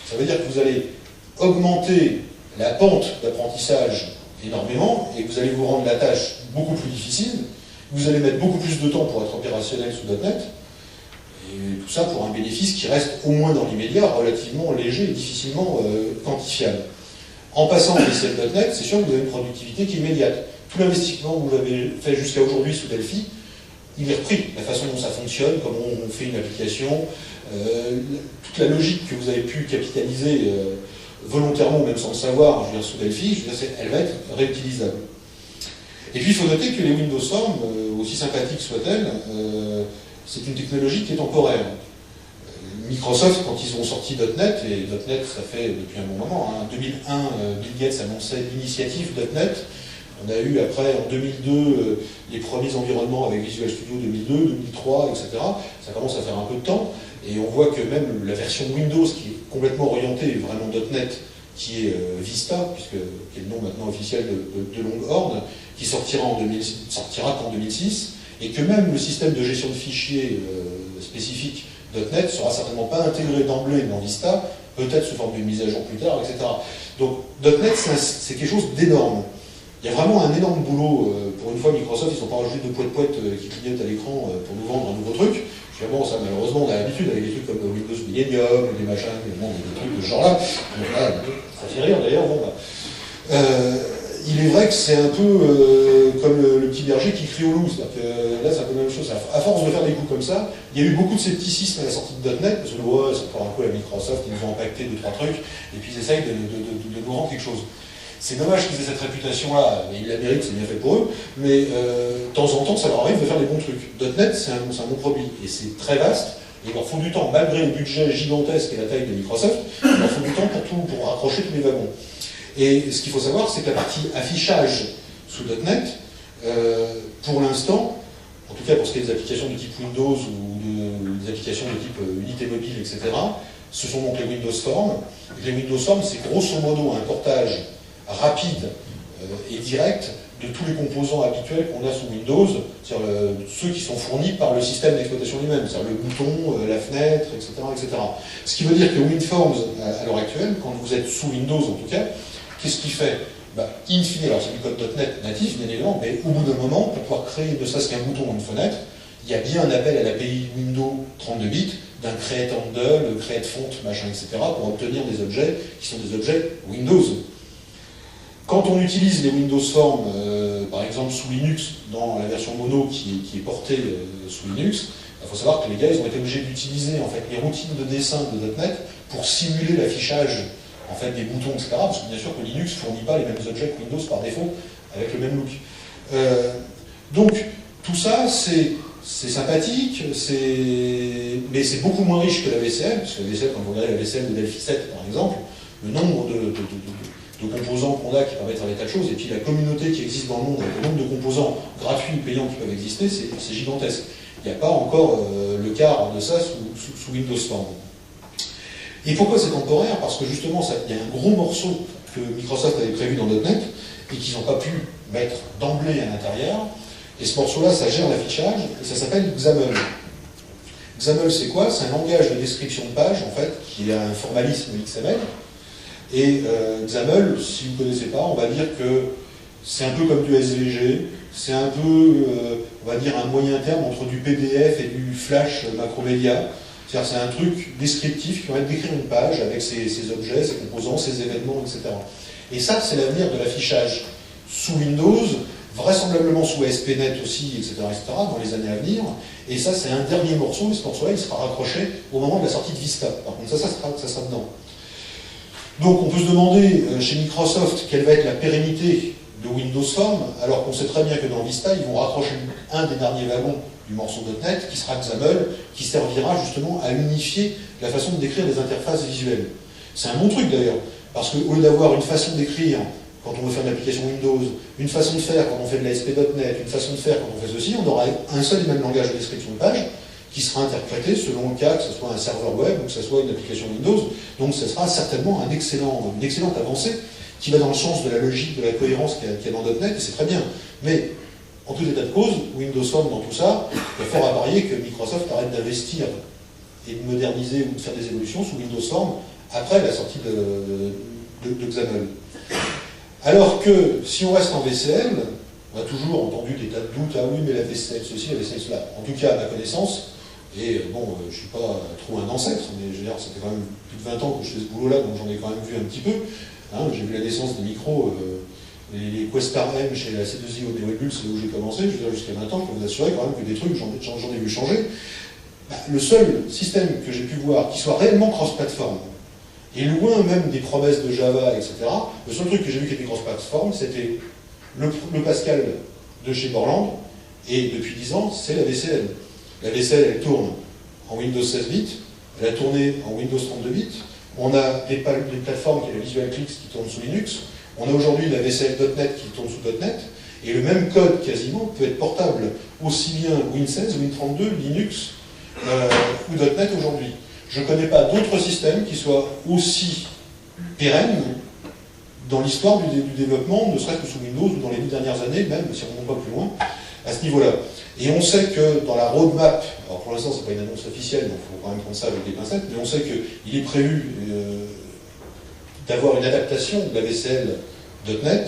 Ça veut dire que vous allez augmenter la pente d'apprentissage énormément, et vous allez vous rendre la tâche beaucoup plus difficile, vous allez mettre beaucoup plus de temps pour être opérationnel sous .NET, et tout ça pour un bénéfice qui reste, au moins dans l'immédiat, relativement léger et difficilement quantifiable. En passant à V7.NET, c'est sûr que vous avez une productivité qui est immédiate. Tout l'investissement que vous avez fait jusqu'à aujourd'hui sous Delphi, il est repris. La façon dont ça fonctionne, comment on fait une application, toute la logique que vous avez pu capitaliser volontairement, même sans le savoir, je veux dire, sous Delphi, je veux dire, elle va être réutilisable. Et puis il faut noter que les Windows Form, aussi sympathiques soient-elles, c'est une technologie qui est temporaire. Microsoft, quand ils ont sorti .NET, et .NET ça fait depuis un bon moment, en 2001, Bill Gates annonçait l'initiative .NET, on a eu après, en 2002, les premiers environnements avec Visual Studio 2002, 2003, etc. Ça commence à faire un peu de temps, et on voit que même la version Windows, qui est complètement orientée, vraiment .NET, qui est Vista, qui est le nom maintenant officiel de Longhorn, qui sortira qu'en 2006, et que même le système de gestion de fichiers spécifique .NET ne sera certainement pas intégré d'emblée dans Vista, peut-être sous forme de mise à jour plus tard, etc. Donc .NET, c'est quelque chose d'énorme. Il y a vraiment un énorme boulot. Pour une fois, Microsoft, ils ne sont pas rajoutés de poète qui clignotent à l'écran pour nous vendre un nouveau truc. Je dis, bon, ça, malheureusement, on a l'habitude avec des trucs comme Windows Millennium, des machins, des trucs de ce genre-là. Donc là, ça fait rire d'ailleurs. Bon, bah. Il est vrai que c'est un peu comme le petit berger qui crie au loup. C'est-à-dire que là, c'est un peu la même chose. À force de faire des coups comme ça, il y a eu beaucoup de scepticisme à la sortie de .NET, parce que ouais, c'est encore un peu la Microsoft, ils nous ont impacté 2-3 trucs, et puis ils essayent de nous rendre quelque chose. C'est dommage qu'ils aient cette réputation-là, mais ils la méritent, c'est bien fait pour eux, mais de temps en temps, ça leur arrive de faire des bons trucs. .NET, c'est un bon produit, et c'est très vaste, et il leur faut du temps, malgré le budget gigantesque et la taille de Microsoft, il leur faut du temps pour raccrocher tous les wagons. Et ce qu'il faut savoir, c'est que la partie affichage sous .NET, pour l'instant, en tout cas pour ce qui est des applications de type Windows ou des applications de type unité mobile, etc., ce sont donc les Windows Form. Les Windows Form, c'est grosso modo un portage rapide et direct de tous les composants habituels qu'on a sous Windows, c'est-à-dire ceux qui sont fournis par le système d'exploitation lui-même, c'est-à-dire le bouton, la fenêtre, etc., etc. Ce qui veut dire que WinForms, à l'heure actuelle, quand vous êtes sous Windows en tout cas, qu'est-ce qu'il fait? Bah, in fine, alors c'est du code .NET natif, bien évidemment, mais au bout d'un moment, pour pouvoir créer ne serait-ce qu'un bouton ou une fenêtre, il y a bien un appel à l'API Windows 32 bits d'un create handle, create font, machin, etc., pour obtenir des objets qui sont des objets Windows. Quand on utilise les Windows Forms, par exemple sous Linux, dans la version mono qui est portée sous Linux, il faut savoir que les gars, ils ont été obligés d'utiliser en fait, les routines de dessin de .NET pour simuler l'affichage en fait, des boutons, etc. Parce que bien sûr que Linux ne fournit pas les mêmes objets que Windows par défaut, avec le même look. Donc, tout ça, c'est sympathique, mais c'est beaucoup moins riche que la VCL, parce que la VCL, quand vous regardez la VCL de Delphi 7, par exemple, le nombre de composants qu'on a qui permettent de faire des tas de choses, et puis la communauté qui existe dans le monde, le nombre de composants gratuits ou payants qui peuvent exister, c'est gigantesque. Il n'y a pas encore le quart de ça sous Windows Form. Et pourquoi c'est temporaire? Parce que justement, il y a un gros morceau que Microsoft avait prévu dans .NET et qu'ils n'ont pas pu mettre d'emblée à l'intérieur. Et ce morceau-là, ça gère l'affichage et ça s'appelle XAML. XAML, c'est quoi? C'est un langage de description de page, en fait, qui a un formalisme XML. Et XAML, si vous ne connaissez pas, on va dire que c'est un peu comme du SVG, c'est un peu, on va dire, un moyen terme entre du PDF et du Flash Macromedia. C'est-à-dire c'est un truc descriptif qui permet d'écrire une page avec ses objets, ses composants, ses événements, etc. Et ça, c'est l'avenir de l'affichage sous Windows, vraisemblablement sous ASP.NET aussi, etc., dans les années à venir. Et ça, c'est un dernier morceau, et ce morceau-là, il sera raccroché au moment de la sortie de Vista. Par contre, ça sera dedans. Donc, on peut se demander, chez Microsoft, quelle va être la pérennité de Windows Form, alors qu'on sait très bien que dans Vista, ils vont raccrocher un des derniers wagons du morceau .NET, qui sera XAML, qui servira justement à unifier la façon de décrire les interfaces visuelles. C'est un bon truc d'ailleurs, parce qu'au lieu d'avoir une façon d'écrire quand on veut faire une application Windows, une façon de faire quand on fait de l'ASP.NET, une façon de faire quand on fait ceci, on aura un seul et même langage de description de page qui sera interprété selon le cas, que ce soit un serveur web ou que ce soit une application Windows. Donc ce sera certainement une excellente avancée qui va dans le sens de la logique, de la cohérence qu'il y a dans .NET, et c'est très bien. Mais en tout état de cause, Windows Form dans tout ça, il y a fort à parier que Microsoft arrête d'investir et de moderniser ou de faire des évolutions sous Windows Form après la sortie de XAML. Alors que, si on reste en VCL, on a toujours entendu des tas de doutes, ah oui, mais la VCL ceci, la VCL cela. En tout cas, à ma connaissance, et bon, je ne suis pas trop un ancêtre, mais je veux dire, ça fait quand même plus de 20 ans que je fais ce boulot-là, donc j'en ai quand même vu un petit peu. Hein, j'ai vu la naissance des micros, les Questar M chez la C2I au Nebule, c'est où j'ai commencé, je veux dire, jusqu'à maintenant, je peux vous assurer quand même que des trucs, j'en ai vu changer. Le seul système que j'ai pu voir qui soit réellement cross-platform, et loin même des promesses de Java, etc., le seul truc que j'ai vu qui était cross-platform, c'était le Pascal de chez Borland, et depuis 10 ans, c'est la VCL. La VCL, elle tourne en Windows 16 bits, elle a tourné en Windows 32 bits, on a des plateformes qui est la VisualClicks qui tournent sous Linux, on a aujourd'hui la VCL.NET qui tourne sous .NET, et le même code quasiment peut être portable aussi bien Win16, Win32, Linux ou .NET aujourd'hui. Je ne connais pas d'autres systèmes qui soient aussi pérennes dans l'histoire du développement, ne serait-ce que sous Windows ou dans les 10 dernières années, même si on ne va pas plus loin, à ce niveau-là. Et on sait que dans la roadmap, alors pour l'instant c'est pas une annonce officielle, donc il faut quand même prendre ça avec des pincettes, mais on sait qu'il est prévu d'avoir une adaptation de la VCL.NET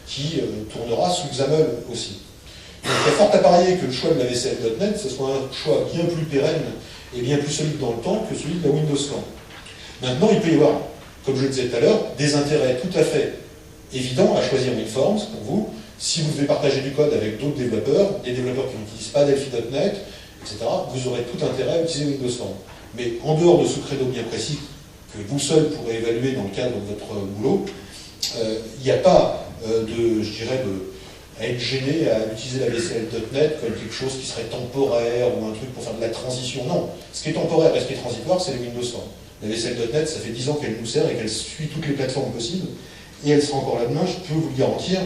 qui tournera sous XAML aussi. Donc il y a fort à parier que le choix de la VCL.NET, ce soit un choix bien plus pérenne et bien plus solide dans le temps que celui de la Windows Form. Maintenant, il peut y avoir, comme je le disais tout à l'heure, des intérêts tout à fait évidents à choisir WinForms pour vous, si vous devez partager du code avec d'autres développeurs, des développeurs qui n'utilisent pas Delphi.NET, etc., vous aurez tout intérêt à utiliser Windows Form. Mais en dehors de ce credo bien précis, que vous seul pourrez évaluer dans le cadre de votre boulot, il n'y a pas je dirais, à être gêné à utiliser la VCL.NET comme quelque chose qui serait temporaire ou un truc pour faire de la transition. Non, ce qui est temporaire et ce qui est transitoire, c'est le Windows Form. La VCL.NET, ça fait 10 ans qu'elle nous sert et qu'elle suit toutes les plateformes possibles, et elle sera encore là demain, je peux vous le garantir.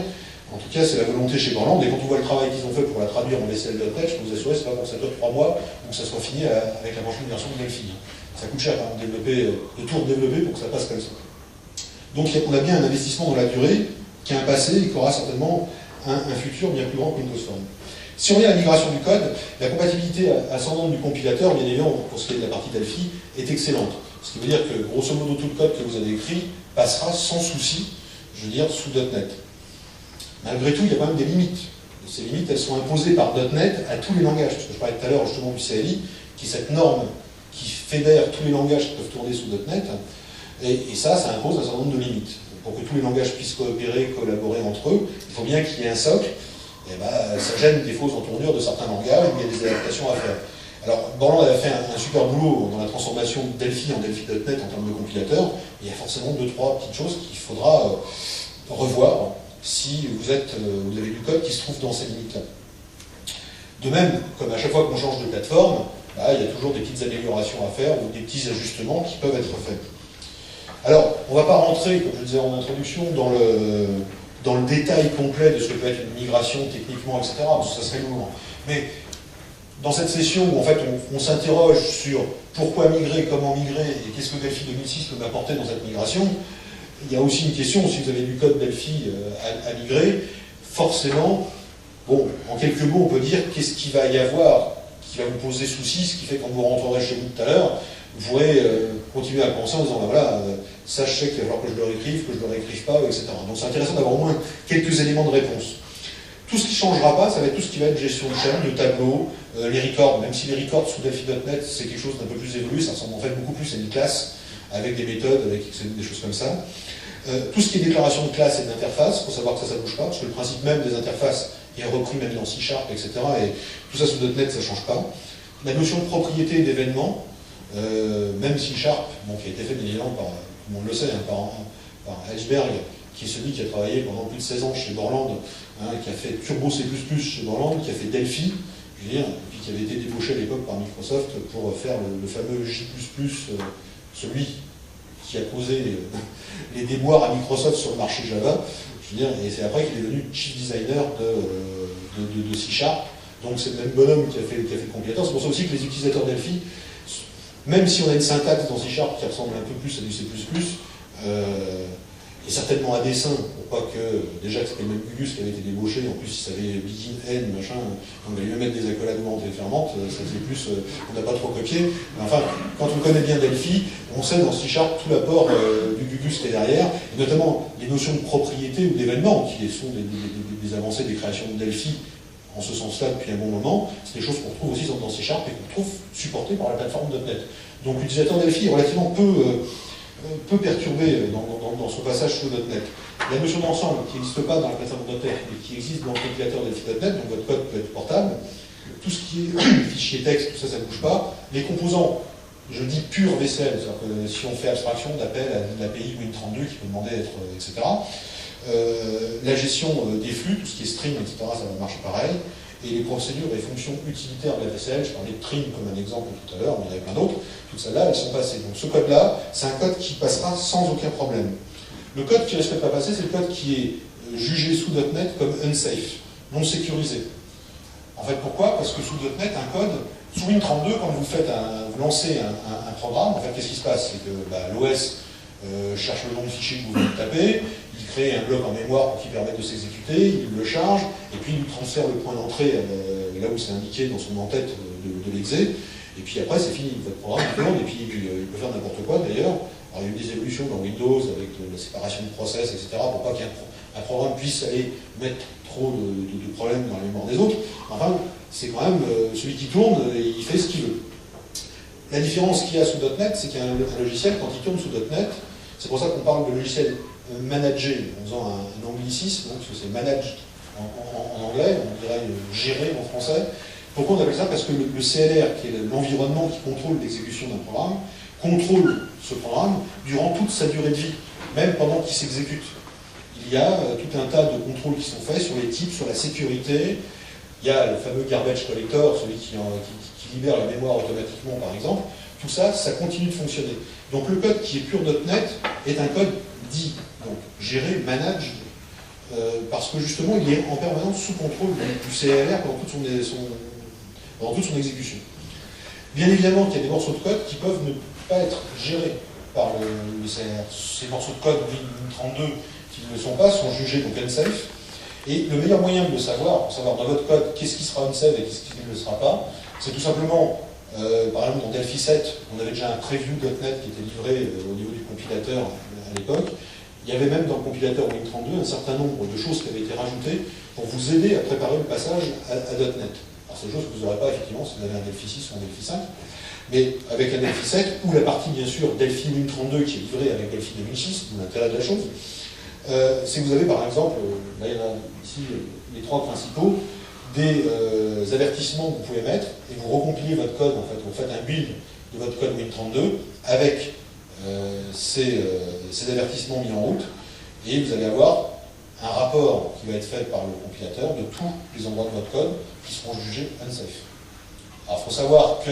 En tout cas, c'est la volonté chez Borland, et quand on voit le travail qu'ils ont fait pour la traduire en VCL.NET, je peux vous assurer, c'est pas pour que ça dure 3 mois ou que ça soit fini avec la prochaine version de Delphi. Ça coûte cher quand même de tout redévelopper pour que ça passe comme ça. Donc on a bien un investissement dans la durée, qui a un passé et qui aura certainement un futur bien plus grand que Windows Form. Si on regarde la migration du code, la compatibilité ascendante du compilateur, bien évidemment, pour ce qui est de la partie Delphi, est excellente. Ce qui veut dire que, grosso modo, tout le code que vous avez écrit passera sans souci, je veux dire, sous .NET. Malgré tout, il y a quand même des limites. Et ces limites, elles sont imposées par .NET à tous les langages. Parce que je parlais tout à l'heure, justement, du CLI, qui est cette norme qui fédère tous les langages qui peuvent tourner sous .NET, et ça impose un certain nombre de limites. Pour que tous les langages puissent coopérer, collaborer entre eux, il faut bien qu'il y ait un socle, et ça gêne des fausses entournures de certains langages où il y a des adaptations à faire. Alors, Borland a fait un super boulot dans la transformation de Delphi en Delphi.NET en termes de compilateur. Il y a forcément 2-3 petites choses qu'il faudra revoir si vous avez du code qui se trouve dans ces limites-là. De même, comme à chaque fois qu'on change de plateforme, il y a toujours des petites améliorations à faire ou des petits ajustements qui peuvent être faits. Alors, on ne va pas rentrer, comme je disais en introduction, dans le détail complet de ce que peut être une migration techniquement, etc., parce que ça serait lourd. Mais dans cette session où en fait on s'interroge sur pourquoi migrer, comment migrer et qu'est-ce que Delphi 2006 peut m'apporter dans cette migration, il y a aussi une question, si vous avez du code Delphi à migrer, forcément, bon, en quelques mots, on peut dire qu'est-ce qu'il va y avoir qui va vous poser souci, ce qui fait que quand vous rentrerez chez vous tout à l'heure, vous pourrez continuer à penser en disant, voilà, ça je sais qu'il va falloir que je le réécrive, que je ne le réécrive pas, etc. Donc c'est intéressant d'avoir au moins quelques éléments de réponse. Tout ce qui ne changera pas, ça va être tout ce qui va être gestion de chaîne, de tableau, les records, même si les records sous Delphi.NET c'est quelque chose d'un peu plus évolué, ça ressemble en fait beaucoup plus à une classe, avec des méthodes, avec des choses comme ça. Tout ce qui est déclaration de classe et d'interface, il faut savoir que ça ne bouge pas, parce que le principe même des interfaces est repris même dans C#, etc. Et tout ça sous .NET, ça ne change pas. La notion de propriété et d'événement, même C#, bon, qui a été fait bien évidemment par, tout le monde le sait, hein, par Edgeberg, qui est celui qui a travaillé pendant plus de 16 ans chez Borland, qui a fait Turbo C++ chez Borland, qui a fait Delphi, je veux dire, et puis qui avait été débauché à l'époque par Microsoft pour faire le fameux J++, celui qui a causé les déboires à Microsoft sur le marché Java, je veux dire, et c'est après qu'il est devenu Chief Designer de C#. Donc c'est le même bonhomme qui a fait le compilateur. C'est pour ça aussi que les utilisateurs Delphi, même si on a une syntaxe dans C# qui ressemble un peu plus à du C++, et certainement à dessein, pour pas que, déjà que c'était même Gugus qui avait été débauché, en plus il savait begin, end, machin, on va lui mettre des accolades mouvantes et fermantes, ça faisait plus, on n'a pas trop copié. Mais enfin, quand on connaît bien Delphi, on sait dans C# tout l'apport du Gugus qui est derrière, et notamment les notions de propriété ou d'événement, qui sont des avancées des créations de Delphi, en ce sens-là depuis un bon moment, c'est des choses qu'on retrouve aussi dans C# et qu'on trouve supportées par la plateforme .NET. Donc l'utilisateur Delphi est relativement peu perturbé dans son passage sous .NET. La notion d'ensemble qui n'existe pas dans la plateforme .NET mais qui existe dans le compilateur Delphi.NET, donc votre code peut être portable, tout ce qui est fichier texte, tout ça, ça ne bouge pas. Les composants, je dis pur VCL, c'est-à-dire que si on fait abstraction d'appel à l'API Win32 qui peut demander d'être, etc. La gestion des flux, tout ce qui est string, etc., ça va marcher pareil. Et les procédures et fonctions utilitaires de la VCL, je parlais de trim comme un exemple tout à l'heure, mais il y en avait plein d'autres, toutes celles-là, elles sont passées. Donc ce code-là, c'est un code qui passera sans aucun problème. Le code qui risque de pas passer, c'est le code qui est jugé sous .NET comme unsafe, non sécurisé. En fait, pourquoi? Parce que sous .NET, un code, sous Win32, quand vous lancez un programme, en fait, qu'est-ce qui se passe? C'est que l'OS cherche le nom de fichier que vous venez de taper, il crée un bloc en mémoire qui permet de s'exécuter, il le charge, et puis il transfère le point d'entrée là où c'est indiqué dans son en-tête de l'exé, et puis après c'est fini, votre programme tourne, et puis il peut faire n'importe quoi d'ailleurs. Alors il y a eu des évolutions dans Windows avec la séparation de process, etc., pour pas qu'un programme puisse aller mettre trop de problèmes dans la mémoire des autres. Enfin, c'est quand même celui qui tourne, il fait ce qu'il veut. La différence qu'il y a sous .NET, c'est qu'il y a un logiciel, quand il tourne sous .NET, c'est pour ça qu'on parle de logiciel managé, en faisant un anglicisme, donc c'est managed en anglais, on dirait géré en français. Pourquoi on appelle ça? Parce que le CLR, qui est l'environnement qui contrôle l'exécution d'un programme, contrôle ce programme durant toute sa durée de vie, même pendant qu'il s'exécute. Il y a tout un tas de contrôles qui sont faits sur les types, sur la sécurité. Il y a le fameux garbage collector, celui qui libère la mémoire automatiquement, par exemple. Tout ça, ça continue de fonctionner. Donc le code qui est pur .NET est un code dit, donc géré, managed, parce que justement il est en permanence sous contrôle du CLR pendant toute son exécution. Bien évidemment qu'il y a des morceaux de code qui peuvent ne pas être gérés par le CLR. Ces morceaux de code Win32 qui ne le sont pas sont jugés donc unsafe. Et le meilleur moyen de le savoir, pour savoir dans votre code qu'est-ce qui sera unsafe et qu'est-ce qui ne le sera pas, c'est tout simplement, par exemple dans Delphi 7, on avait déjà un preview .NET qui était livré au niveau du compilateur à l'époque. Il y avait même dans le compilateur Win32 un certain nombre de choses qui avaient été rajoutées pour vous aider à préparer le passage à .NET. Alors c'est des choses que vous n'aurez pas effectivement si vous avez un Delphi 6 ou un Delphi 5, mais avec un Delphi 7, ou la partie bien sûr Delphi Win32 qui est livrée avec Delphi 2006, d'où l'intérêt de la chose, c'est que vous avez par exemple, là il y en a ici les trois principaux, des avertissements que vous pouvez mettre, et vous recompilez votre code, en fait, vous faites un build de votre code Win32 avec ces avertissements mis en route, et vous allez avoir un rapport qui va être fait par le compilateur de tous les endroits de votre code qui seront jugés unsafe. Alors il faut savoir que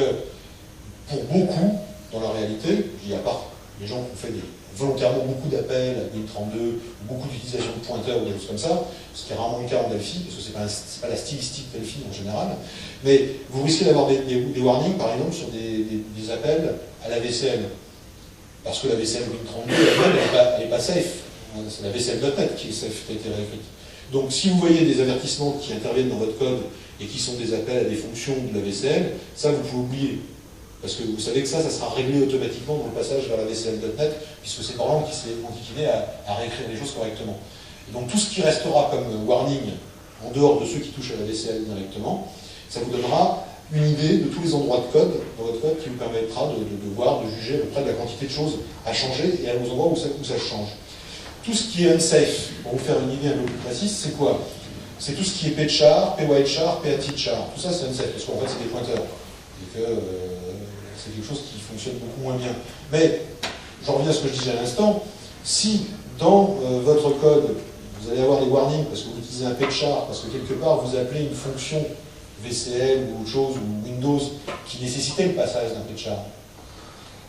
pour beaucoup, dans la réalité, à part les gens qui ont fait volontairement beaucoup d'appels à Win32, beaucoup d'utilisation de pointeurs ou des choses comme ça, ce qui est rarement le cas en Delphi, parce que ce n'est pas la stylistique Delphi en général, mais vous risquez d'avoir des warnings, par exemple, sur des appels à la VCL. Parce que la VCL Win32, elle n'est pas safe. C'est la VCL.NET qui est safe, qui a été réécrite. Donc si vous voyez des avertissements qui interviennent dans votre code et qui sont des appels à des fonctions de la VCL, ça vous pouvez oublier. Parce que vous savez que ça sera réglé automatiquement dans le passage vers la VCL.NET, puisque c'est Borland qui s'est antiquiné à réécrire les choses correctement. Et donc tout ce qui restera comme warning, en dehors de ceux qui touchent à la VCL directement, ça vous donnera une idée de tous les endroits de code dans votre code qui vous permettra de voir, de juger à peu près de la quantité de choses à changer et aux endroits où ça change. Tout ce qui est unsafe, pour vous faire une idée un peu plus précise, c'est quoi? C'est tout ce qui est pchar, pychar, patchar. Tout ça c'est unsafe, parce qu'en fait c'est des pointeurs. Et que c'est quelque chose qui fonctionne beaucoup moins bien. Mais, j'en reviens à ce que je disais à l'instant, si dans votre code, vous allez avoir des warnings parce que vous utilisez un pchar, parce que quelque part vous appelez une fonction VCL ou autre chose, ou Windows, qui nécessitait le passage d'un pchar,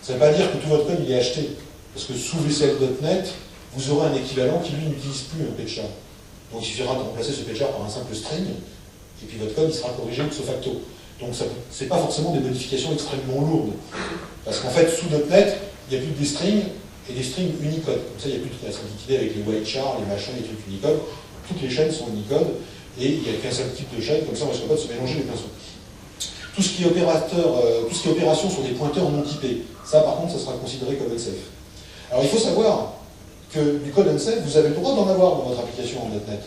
ça ne veut pas dire que tout votre code il est acheté. Parce que sous VCL.NET, vous aurez un équivalent qui lui n'utilise plus un pchar. Donc il suffira de remplacer ce pchar par un simple string, et puis votre code il sera corrigé ipso facto. Donc ce n'est pas forcément des modifications extrêmement lourdes. Parce qu'en fait, sous .NET, il n'y a plus que des strings, et des strings Unicode. Comme ça, il n'y a plus de liquidité avec les whitechar, les machins, les trucs Unicode. Toutes les chaînes sont Unicode, et il n'y a qu'un seul type de chaîne, comme ça on ne risque pas de se mélanger les pinceaux. Tout ce qui est opération sur des pointeurs non typés, ça par contre, ça sera considéré comme unsafe. Alors il faut savoir que du code unsafe, vous avez le droit d'en avoir dans votre application en .NET.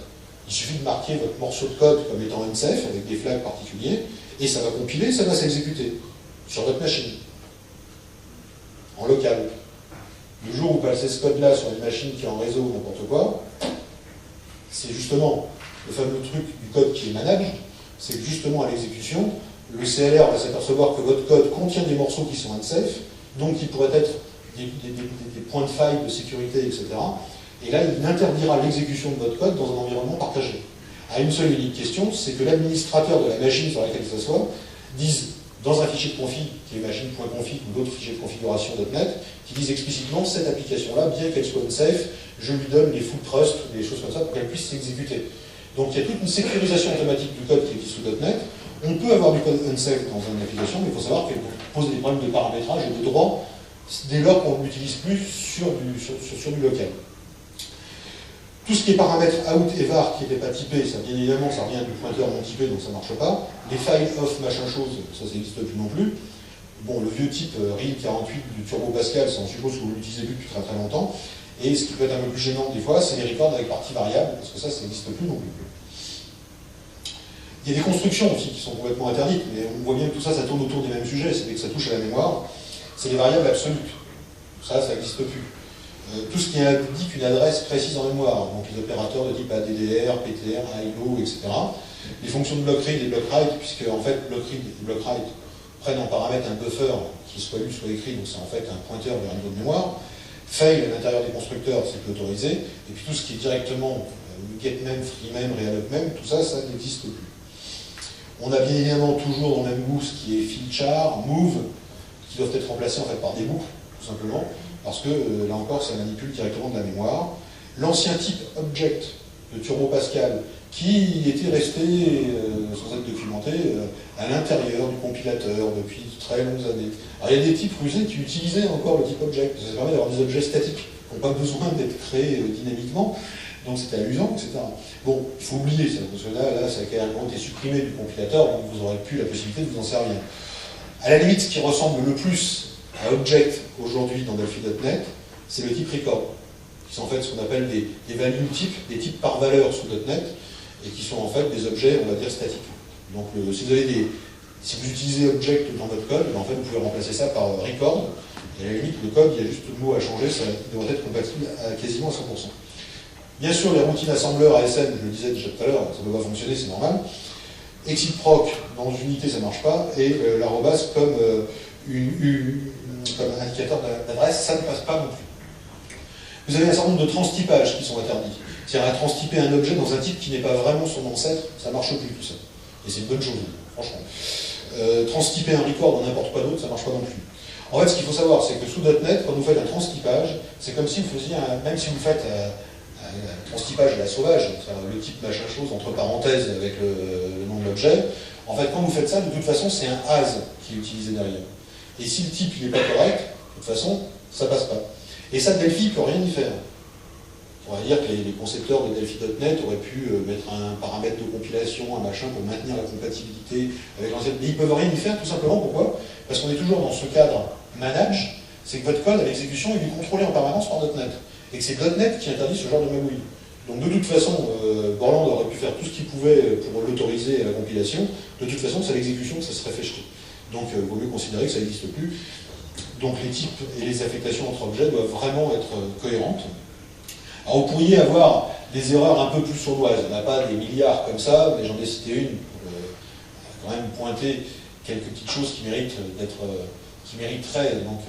Il suffit de marquer votre morceau de code comme étant unsafe, avec des flags particuliers, et ça va compiler, ça va s'exécuter sur votre machine, en local. Le jour où vous passez ce code-là sur une machine qui est en réseau ou n'importe quoi, c'est justement le fameux truc du code qui est managed, c'est que justement à l'exécution, le CLR va s'apercevoir que votre code contient des morceaux qui sont unsafe, donc qui pourraient être des points de faille de sécurité, etc. Et là, il interdira l'exécution de votre code dans un environnement partagé. À une seule et unique question, c'est que l'administrateur de la machine sur laquelle il s'assoit dise dans un fichier de config, qui est machine.config ou d'autres fichiers de configuration .NET, qui disent explicitement cette application-là, bien qu'elle soit unsafe, je lui donne les full trust, des choses comme ça, pour qu'elle puisse s'exécuter. Donc il y a toute une sécurisation automatique du code qui existe sous .NET. On peut avoir du code unsafe dans une application, mais il faut savoir qu'elle pose des problèmes de paramétrage et de droit dès lors qu'on ne l'utilise plus sur du local. Tout ce qui est paramètres out et var qui n'était pas typé, ça bien évidemment ça vient du pointeur non typé, donc ça ne marche pas. Les files off machin chose, ça n'existe plus non plus. Bon, le vieux type RIL48 du Turbo Pascal, ça on suppose que vous l'utilisez plus depuis très très longtemps. Et ce qui peut être un peu plus gênant des fois, c'est les records avec partie variable, parce que ça n'existe plus non plus. Il y a des constructions aussi qui sont complètement interdites, mais on voit bien que tout ça, ça tourne autour des mêmes sujets, c'est que ça touche à la mémoire. C'est les variables absolutes. Ça n'existe plus. Tout ce qui indique une adresse précise en mémoire, donc les opérateurs de type ADDR, PTR, ILO, etc. Les fonctions de block read et block write, puisque en fait block read et block write prennent en paramètre un buffer qui soit lu, soit écrit, donc c'est en fait un pointeur vers un niveau de mémoire. Fail à l'intérieur des constructeurs, c'est autorisé. Et puis tout ce qui est directement getMem, freemem, realopmem, tout ça, ça n'existe plus. On a bien évidemment toujours dans le même goût ce qui est filchar, move, qui doivent être remplacés en fait par des boucles, tout simplement, parce que là encore, ça manipule directement de la mémoire. L'ancien type object de Turbo Pascal, qui était resté, sans être documenté, à l'intérieur du compilateur depuis de très longues années. Alors il y a des types rusés qui utilisaient encore le type object, ça permet d'avoir des objets statiques, qui n'ont pas besoin d'être créés dynamiquement, donc c'était amusant, etc. Bon, il faut oublier ça, parce que là ça a carrément été supprimé du compilateur, donc vous n'aurez plus la possibilité de vous en servir. À la limite, ce qui ressemble le plus à Object aujourd'hui dans Delphi.NET, c'est le type record, qui sont en fait ce qu'on appelle des value types, des types par valeur sous .NET, et qui sont en fait des objets, on va dire, statiques. Donc si vous utilisez object dans votre code, en fait, vous pouvez remplacer ça par record, et à la limite, le code, il y a juste le mot à changer, ça devrait être compatible quasiment à 100%. Bien sûr, les routines assembleurs ASM, je le disais déjà tout à l'heure, ça ne peut pas fonctionner, c'est normal. Exit proc, dans une unité, ça ne marche pas, et l'arrobas comme indicateur d'adresse, ça ne passe pas non plus. Vous avez un certain nombre de transtypages qui sont interdits. C'est-à-dire à transtyper un objet dans un type qui n'est pas vraiment son ancêtre, ça ne marche plus tout ça. Et c'est une bonne chose, franchement. Transtyper un record dans n'importe quoi d'autre, ça ne marche pas non plus. En fait, ce qu'il faut savoir, c'est que sous .NET, quand vous faites un transtypage, c'est comme si vous faisiez, même si vous faites un transtypage à la sauvage, le type machin chose entre parenthèses avec le nom de l'objet, en fait, quand vous faites ça, de toute façon, c'est un as qui est utilisé derrière. Et si le type n'est pas correct, de toute façon, ça passe pas. Et ça, Delphi ne peut rien y faire. On va dire que les concepteurs de Delphi.NET auraient pu mettre un paramètre de compilation, un machin pour maintenir la compatibilité avec l'ancienne. Mais ils ne peuvent rien y faire, tout simplement. Pourquoi? Parce qu'on est toujours dans ce cadre manage, c'est que votre code à l'exécution est contrôlé en permanence par .NET. Et que c'est .NET qui interdit ce genre de magouille. Donc de toute façon, Borland aurait pu faire tout ce qu'il pouvait pour l'autoriser à la compilation. De toute façon, c'est à l'exécution que ça serait fait jeter. Donc il vaut mieux considérer que ça n'existe plus. Donc les types et les affectations entre objets doivent vraiment être cohérentes. Alors vous pourriez avoir des erreurs un peu plus sournoises. Il n'y en a pas des milliards comme ça, mais j'en ai cité une pour quand même pointer quelques petites choses qui méritent qui mériteraient, donc,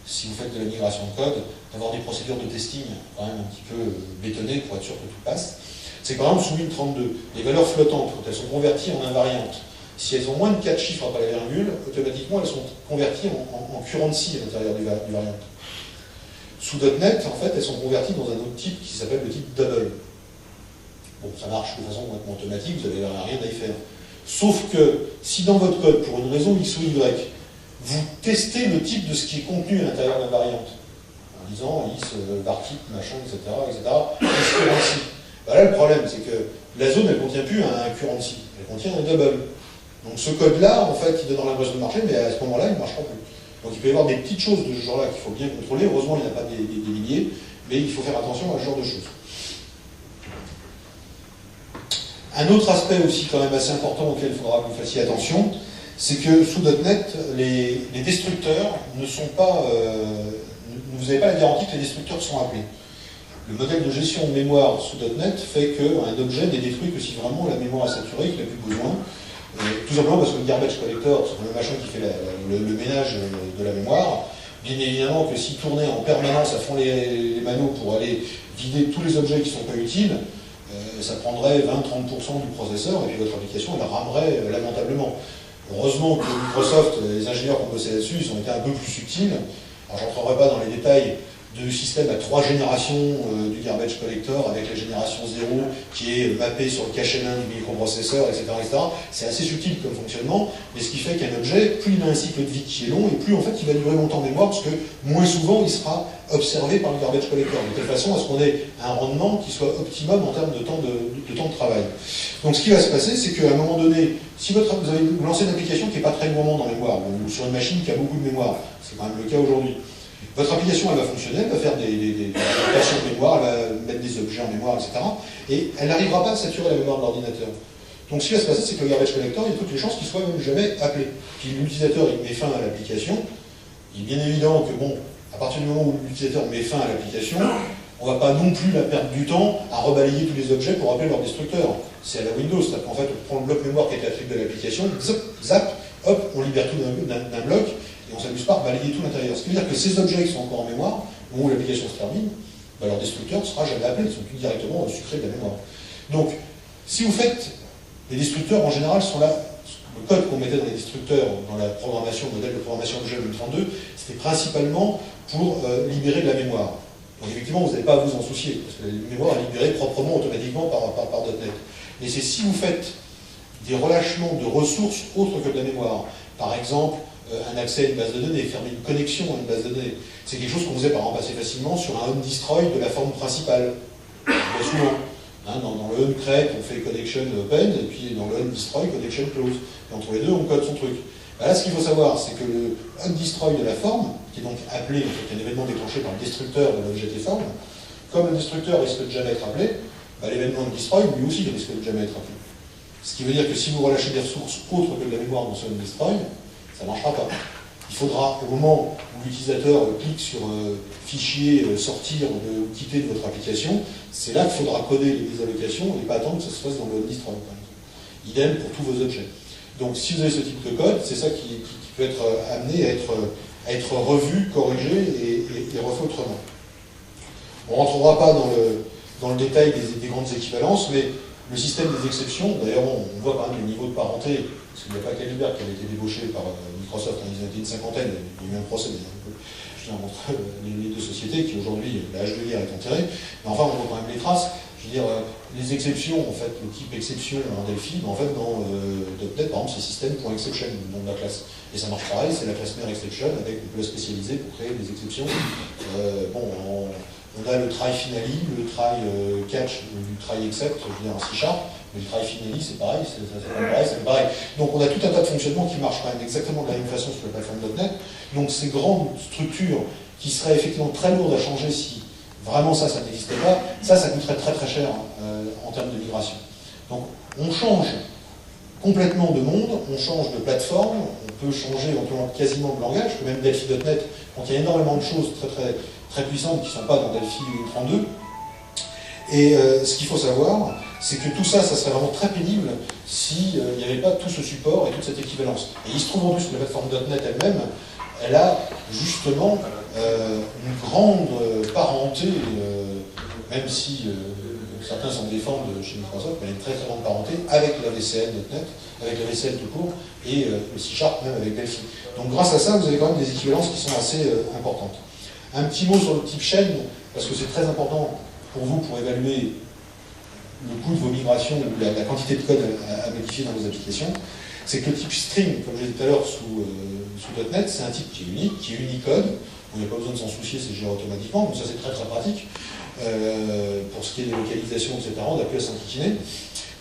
si vous faites de la migration de code, d'avoir des procédures de testing quand même un petit peu bétonnées pour être sûr que tout passe. C'est par exemple sous Win32, les valeurs flottantes, quand elles sont converties en invariantes, si elles ont moins de 4 chiffres après la virgule, automatiquement elles sont converties en currency à l'intérieur du variant. Sous .NET, en fait, elles sont converties dans un autre type qui s'appelle le type double. Bon, ça marche de façon complètement automatique, vous n'avez rien à y faire. Sauf que, si dans votre code, pour une raison X ou Y, vous testez le type de ce qui est contenu à l'intérieur de la variante, en disant is, var type, machin, etc., is currency. Ben là, le problème, c'est que la zone, elle ne contient plus un currency, elle contient un double. Donc ce code-là, en fait, il donne l'impression de marcher, mais à ce moment-là, il ne marchera plus. Donc il peut y avoir des petites choses de ce genre-là qu'il faut bien contrôler. Heureusement, il n'y en a pas des milliers, mais il faut faire attention à ce genre de choses. Un autre aspect aussi quand même assez important auquel il faudra que vous fassiez attention, c'est que sous .NET, les destructeurs ne sont pas... vous n'avez pas la garantie que les destructeurs sont appelés. Le modèle de gestion de mémoire sous .NET fait qu'un objet n'est détruit que si vraiment la mémoire est saturée, qu'il n'a plus besoin. Tout simplement parce que le garbage collector, c'est le machin qui fait le ménage de la mémoire. Bien évidemment que s'il tournait en permanence à fond les manos pour aller vider tous les objets qui ne sont pas utiles, ça prendrait 20-30% du processeur et puis votre application elle ramerait lamentablement. Heureusement que Microsoft, les ingénieurs qui ont bossé là-dessus, ils ont été un peu plus subtils. Alors je n'entrerai pas dans les détails de système à 3 générations du garbage collector avec la génération 0 qui est mappée sur le cache main du microprocesseur, etc. C'est assez subtil comme fonctionnement, mais ce qui fait qu'un objet, plus il a un cycle de vie qui est long, et plus en fait il va durer longtemps en mémoire, parce que moins souvent il sera observé par le garbage collector, de telle façon à ce qu'on ait un rendement qui soit optimum en termes de temps de travail. Donc ce qui va se passer, c'est qu'à un moment donné, si vous lancez une application qui n'est pas très gourmande en mémoire, ou sur une machine qui a beaucoup de mémoire, c'est quand même le cas aujourd'hui, votre application, elle va fonctionner, elle va faire des opérations de mémoire, elle va mettre des objets en mémoire, etc. Et elle n'arrivera pas à saturer la mémoire de l'ordinateur. Donc ce qui va se passer, c'est que le garbage collector, il y a toutes les chances qu'il soit même jamais appelé. Puis l'utilisateur, il met fin à l'application. Il est bien évident que, bon, à partir du moment où l'utilisateur met fin à l'application, on ne va pas non plus la perdre du temps à rebalayer tous les objets pour appeler leur destructeur. C'est à la Windows, c'est-à-dire qu'en fait, on prend le bloc mémoire qui est à de l'application, zap, hop, on libère tout d'un bloc, et on ne s'amuse pas à balayer tout l'intérieur. Ce qui veut dire que ces objets qui sont encore en mémoire, au moment où l'application se termine, ben leur destructeur ne sera jamais appelé, ils sont plus directement sucrés de la mémoire. Donc, si vous faites, les destructeurs en général sont là, le code qu'on mettait dans les destructeurs, dans la programmation, le modèle de programmation objet Win32, c'était principalement pour libérer de la mémoire. Donc effectivement, vous n'avez pas à vous en soucier, parce que la mémoire est libérée proprement, automatiquement par .NET. Mais c'est si vous faites des relâchements de ressources autres que de la mémoire, par exemple, un accès à une base de données, fermer une connexion à une base de données. C'est quelque chose qu'on faisait par exemple assez facilement sur un on-destroy de la forme principale. Bien souvent. Hein, dans le on-create, on fait connection open, et puis dans le on-destroy, connection close. Et entre les deux, on code son truc. Ben là, ce qu'il faut savoir, c'est que le on-destroy de la forme, qui est donc appelé, en fait, un événement déclenché par le destructeur de l'objet forme, comme le destructeur risque de jamais être appelé, ben, l'événement on-destroy, lui aussi, il risque de jamais être appelé. Ce qui veut dire que si vous relâchez des ressources autres que de la mémoire dans Search and Destroy, ça ne marchera pas. Il faudra, au moment où l'utilisateur clique sur fichier, sortir ou quitter de votre application, c'est là qu'il faudra coder les désallocations et pas attendre que ça se fasse dans le destroy, par exemple. Idem pour tous vos objets. Donc si vous avez ce type de code, c'est ça qui peut être amené à être revu, corrigé et refait autrement. On ne rentrera pas dans le détail des grandes équivalences, mais le système des exceptions, d'ailleurs on voit quand même le niveau de parenté, parce qu'il n'y a pas qu'Heidelberg qui avait été débauché par Microsoft, ils ont été une cinquantaine, il y a eu un procès entre les deux sociétés, qui aujourd'hui, la H2R est enterrée, mais enfin on voit quand même les traces. Je veux dire, les exceptions, en fait, le type exception en Delphi, en fait, dans .NET, par exemple, c'est system.exception, le nom de la classe. Et ça marche pareil, c'est la classe mère exception, avec on peut la spécialiser pour créer des exceptions. On a le try finally, le try catch, le try except, je veux dire en C#, mais le try finally, c'est pareil, c'est pareil. Donc on a tout un tas de fonctionnements qui marchent quand même exactement de la même façon sur la plateforme .NET. Donc ces grandes structures qui seraient effectivement très lourdes à changer si vraiment ça n'existait pas, ça coûterait très très cher en termes de migration. Donc on change complètement de monde, on change de plateforme, on peut changer éventuellement quasiment de langage, que même Delphi.NET, quand il y a énormément de choses très puissantes qui ne sont pas dans Delphi 32. Et ce qu'il faut savoir, c'est que tout ça, ça serait vraiment très pénible s'il n'y avait pas tout ce support et toute cette équivalence. Et il se trouve en plus que la plateforme .NET elle-même, elle a justement une grande parenté, même si certains s'en défendent chez Microsoft, mais elle a une très très grande parenté avec la VCL.NET, avec la VCL tout court, et le C# même avec Delphi. Donc grâce à ça, vous avez quand même des équivalences qui sont assez importantes. Un petit mot sur le type chaîne, parce que c'est très important pour vous pour évaluer le coût de vos migrations ou la quantité de code à modifier dans vos applications. C'est que le type string, comme je l'ai dit tout à l'heure sous .NET, c'est un type qui est unique, qui est Unicode. Il n'y a pas besoin de s'en soucier, c'est géré automatiquement, donc ça c'est très très pratique. Pour ce qui est des localisations, etc., on n'a plus à s'enquiquiner.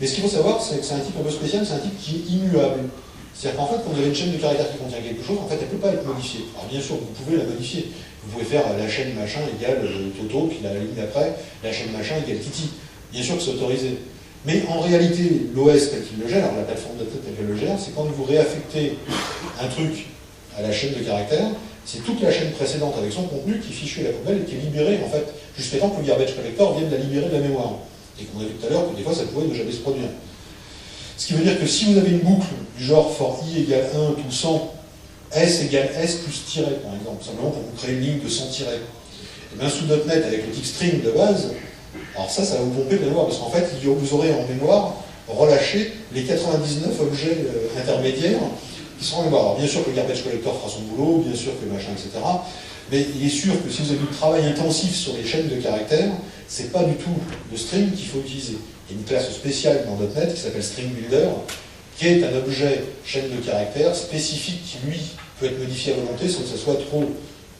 Mais ce qu'il faut savoir, c'est que c'est un type un peu spécial, c'est un type qui est immuable. C'est-à-dire qu'en fait, quand vous avez une chaîne de caractères qui contient quelque chose, en fait, elle ne peut pas être modifiée. Alors bien sûr, vous pouvez la modifier. Vous pouvez faire la chaîne machin égale Toto, puis la ligne d'après, la chaîne machin égale Titi. Bien sûr que c'est autorisé. Mais en réalité, l'OS tel qu'il le gère, alors la plateforme de tête telle qu'elle le gère, c'est quand vous réaffectez un truc à la chaîne de caractères, c'est toute la chaîne précédente avec son contenu qui est fichu à la poubelle et qui est libérée, en fait, jusqu'à temps que le garbage collector vienne la libérer de la mémoire. Et qu'on a vu tout à l'heure que des fois, ça pouvait ne jamais se produire. Ce qui veut dire que si vous avez une boucle du genre for i égale 1 tout 100, s égale s plus tiret, par exemple, simplement pour vous créer une ligne de 100 tirets. Et bien sous .NET, avec le type string de base, alors ça va vous pomper de mémoire, parce qu'en fait, vous aurez en mémoire relâché les 99 objets intermédiaires qui seront en mémoire. Alors bien sûr que le garbage collector fera son boulot, bien sûr que le machin, etc. Mais il est sûr que si vous avez du travail intensif sur les chaînes de caractères, c'est pas du tout le string qu'il faut utiliser. Il y a une classe spéciale dans .NET qui s'appelle String Builder, qui est un objet chaîne de caractères spécifique qui, lui, peut être modifié à volonté sans que ce soit trop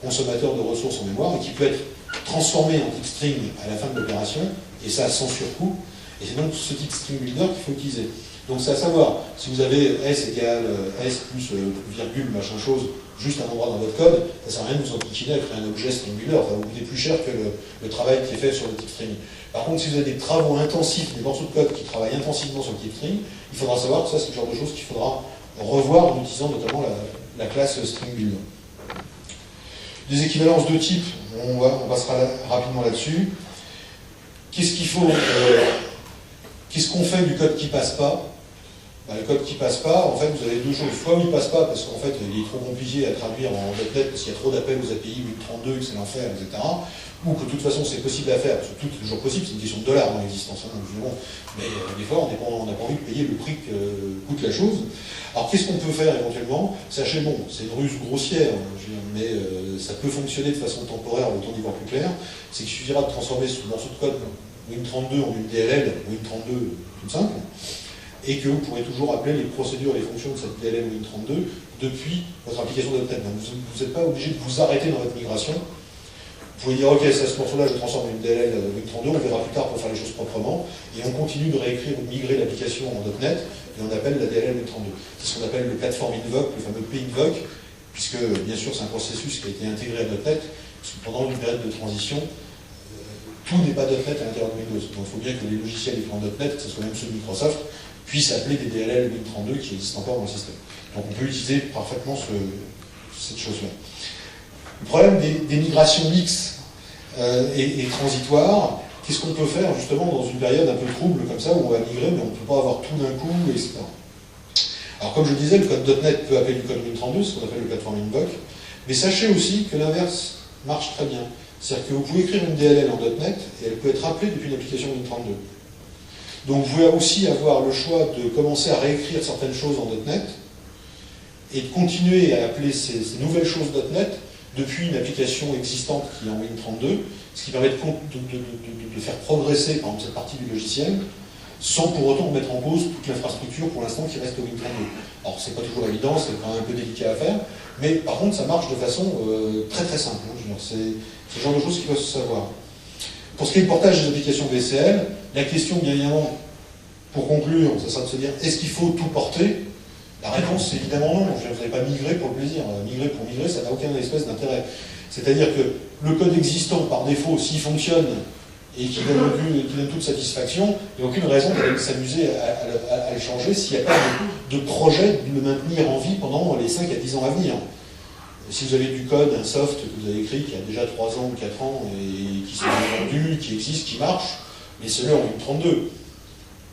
consommateur de ressources en mémoire, et qui peut être transformé en type string à la fin de l'opération, et ça sans surcoût. Et c'est donc ce type String Builder qu'il faut utiliser. Donc c'est à savoir, si vous avez s égale s plus virgule, machin chose, juste un endroit dans votre code, ça ne sert à rien de vous enquiquiner à créer un objet String Builder, ça va vous coûter plus cher que le travail qui est fait sur le type string. Par contre, si vous avez des travaux intensifs, des morceaux de code qui travaillent intensivement sur le type string, il faudra savoir que ça c'est le genre de choses qu'il faudra revoir en utilisant notamment la classe String Builder. Des équivalences de type, on passera rapidement là-dessus. Qu'est-ce qu'il faut qu'est-ce qu'on fait du code qui passe pas? Le code qui passe pas, en fait, vous avez deux choses. Soit il passe pas parce qu'en fait, il est trop compliqué à traduire en .NET parce qu'il y a trop d'appels aux API, 832, que c'est l'enfer, etc. Ou que de toute façon, c'est possible à faire, parce que tout est toujours possible, c'est une question de dollars dans l'existence. Hein, bon. Mais des fois, on n'a pas envie de payer le prix que coûte la chose. Alors, qu'est-ce qu'on peut faire éventuellement? Sachez, bon, c'est une ruse grossière, mais ça peut fonctionner de façon temporaire, le temps d'y voir plus clair. C'est qu'il suffira de transformer ce morceau de code Win32 en une DLL, Win32 toute simple, et que vous pourrez toujours appeler les procédures et les fonctions de cette DLL Win32 depuis votre application .NET. Vous n'êtes pas obligé de vous arrêter dans votre migration. Vous pouvez dire, ok, ça, ce morceau-là, je transforme en une DLL Win32, on verra plus tard pour faire les choses proprement, et on continue de réécrire ou de migrer l'application en .NET, et on appelle la DLL Win32. C'est ce qu'on appelle le platform invoke, le fameux p-invoke, puisque, bien sûr, c'est un processus qui a été intégré à .NET, parce que pendant une période de transition, tout n'est pas .NET à l'intérieur de Windows. Donc il faut bien que les logiciels écrits en .NET, que ce soit même ceux de Microsoft, puisse appeler des DLL Win32 qui existent encore dans le système. Donc on peut utiliser parfaitement cette chose-là. Le problème des migrations mixtes et transitoires, qu'est-ce qu'on peut faire justement dans une période un peu trouble comme ça, où on va migrer, mais on ne peut pas avoir tout d'un coup, etc. Alors comme je disais, le code .NET peut appeler du code Win32, ce qu'on appelle le platform invoke, mais sachez aussi que l'inverse marche très bien. C'est-à-dire que vous pouvez écrire une DLL en .NET et elle peut être appelée depuis une application Win32. Donc vous pouvez aussi avoir le choix de commencer à réécrire certaines choses en .NET et de continuer à appeler ces nouvelles choses .NET depuis une application existante qui est en Win32, ce qui permet de faire progresser par exemple, cette partie du logiciel sans pour autant mettre en cause toute l'infrastructure pour l'instant qui reste au Win32. Alors c'est pas toujours évident, c'est quand même un peu délicat à faire, mais par contre ça marche de façon très très simple. Hein, c'est le genre de choses qui doivent se savoir. Pour ce qui est du portage des applications VCL, la question bien évidemment, pour conclure, ça sera de se dire, est-ce qu'il faut tout porter? La réponse c'est évidemment non, vous n'allez pas migrer pour le plaisir. Migrer pour migrer, ça n'a aucun espèce d'intérêt. C'est-à-dire que le code existant, par défaut, s'il fonctionne et qui donne toute satisfaction, il n'y a aucune raison d'aller s'amuser à le changer s'il n'y a pas de projet de le maintenir en vie pendant les 5 à 10 ans à venir. Si vous avez du code, un soft que vous avez écrit qui a déjà 3 ans ou 4 ans et qui s'est vendu, qui existe, qui marche, laissez-le en Win32.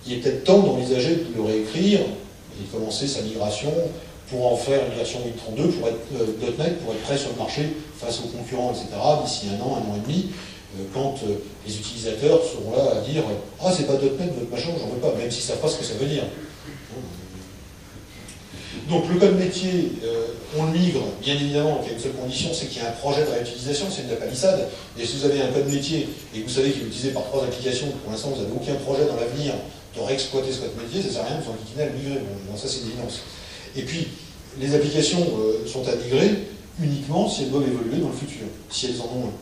Il est peut-être temps d'envisager de le réécrire et de commencer sa migration pour en faire une version Win32 pour être .NET, pour être prêt sur le marché face aux concurrents, etc. d'ici un an et demi, quand les utilisateurs seront là à dire « Ah, c'est pas .NET, votre machin, j'en veux pas », même s'ils ne savent pas ce que ça veut dire. Donc le code métier, on le migre, bien évidemment, il y a une seule condition, c'est qu'il y a un projet de réutilisation, c'est de la palissade. Et si vous avez un code métier et que vous savez qu'il est utilisé par 3 applications, pour l'instant vous n'avez aucun projet dans l'avenir de réexploiter ce code métier, ça ne sert à rien de vous enquiquiner à le migrer. Bon, ça c'est l'évidence. Et puis, les applications sont à migrer uniquement si elles doivent évoluer dans le futur, si elles en ont un.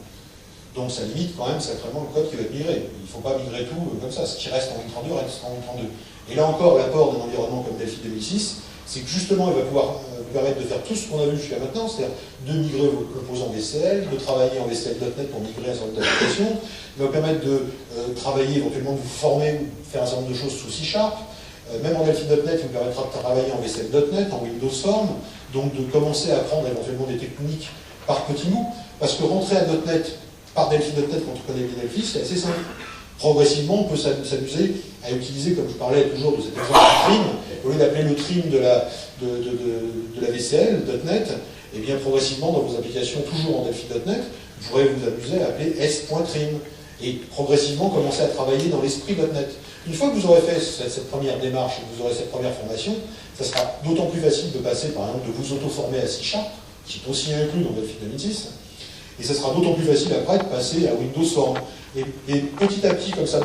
Donc ça limite quand même sacrément le code qui va être migré. Il ne faut pas migrer tout comme ça. Ce qui reste en Win32 reste en Win32. Et là encore, l'apport d'un environnement comme Delphi 2006, c'est que justement, il va pouvoir vous permettre de faire tout ce qu'on a vu jusqu'à maintenant, c'est-à-dire de migrer vos composants VCL, de travailler en VCL.NET pour migrer un certain nombre d'applications. Il va vous permettre de travailler, éventuellement de vous former ou faire un certain nombre de choses sous C#. Même en Delphi.NET, il vous permettra de travailler en VCL.NET, en Windows Form, donc de commencer à apprendre éventuellement des techniques par petits bouts, parce que rentrer à .NET par Delphi.NET quand on connaît les Delphi, c'est assez simple. Progressivement, on peut s'amuser à utiliser, comme je parlais toujours de cet exemple de trim, au lieu d'appeler le trim de la VCL, .NET, et bien progressivement dans vos applications, toujours en Delphi.NET, vous pourrez vous amuser à appeler s.trim, et progressivement commencer à travailler dans l'esprit .NET. Une fois que vous aurez fait cette première démarche, et que vous aurez cette première formation, ça sera d'autant plus facile de passer, par exemple, de vous auto-former à C#, qui est aussi inclus dans Delphi 2006, et ça sera d'autant plus facile après de passer à Windows Form. Et petit à petit, comme ça,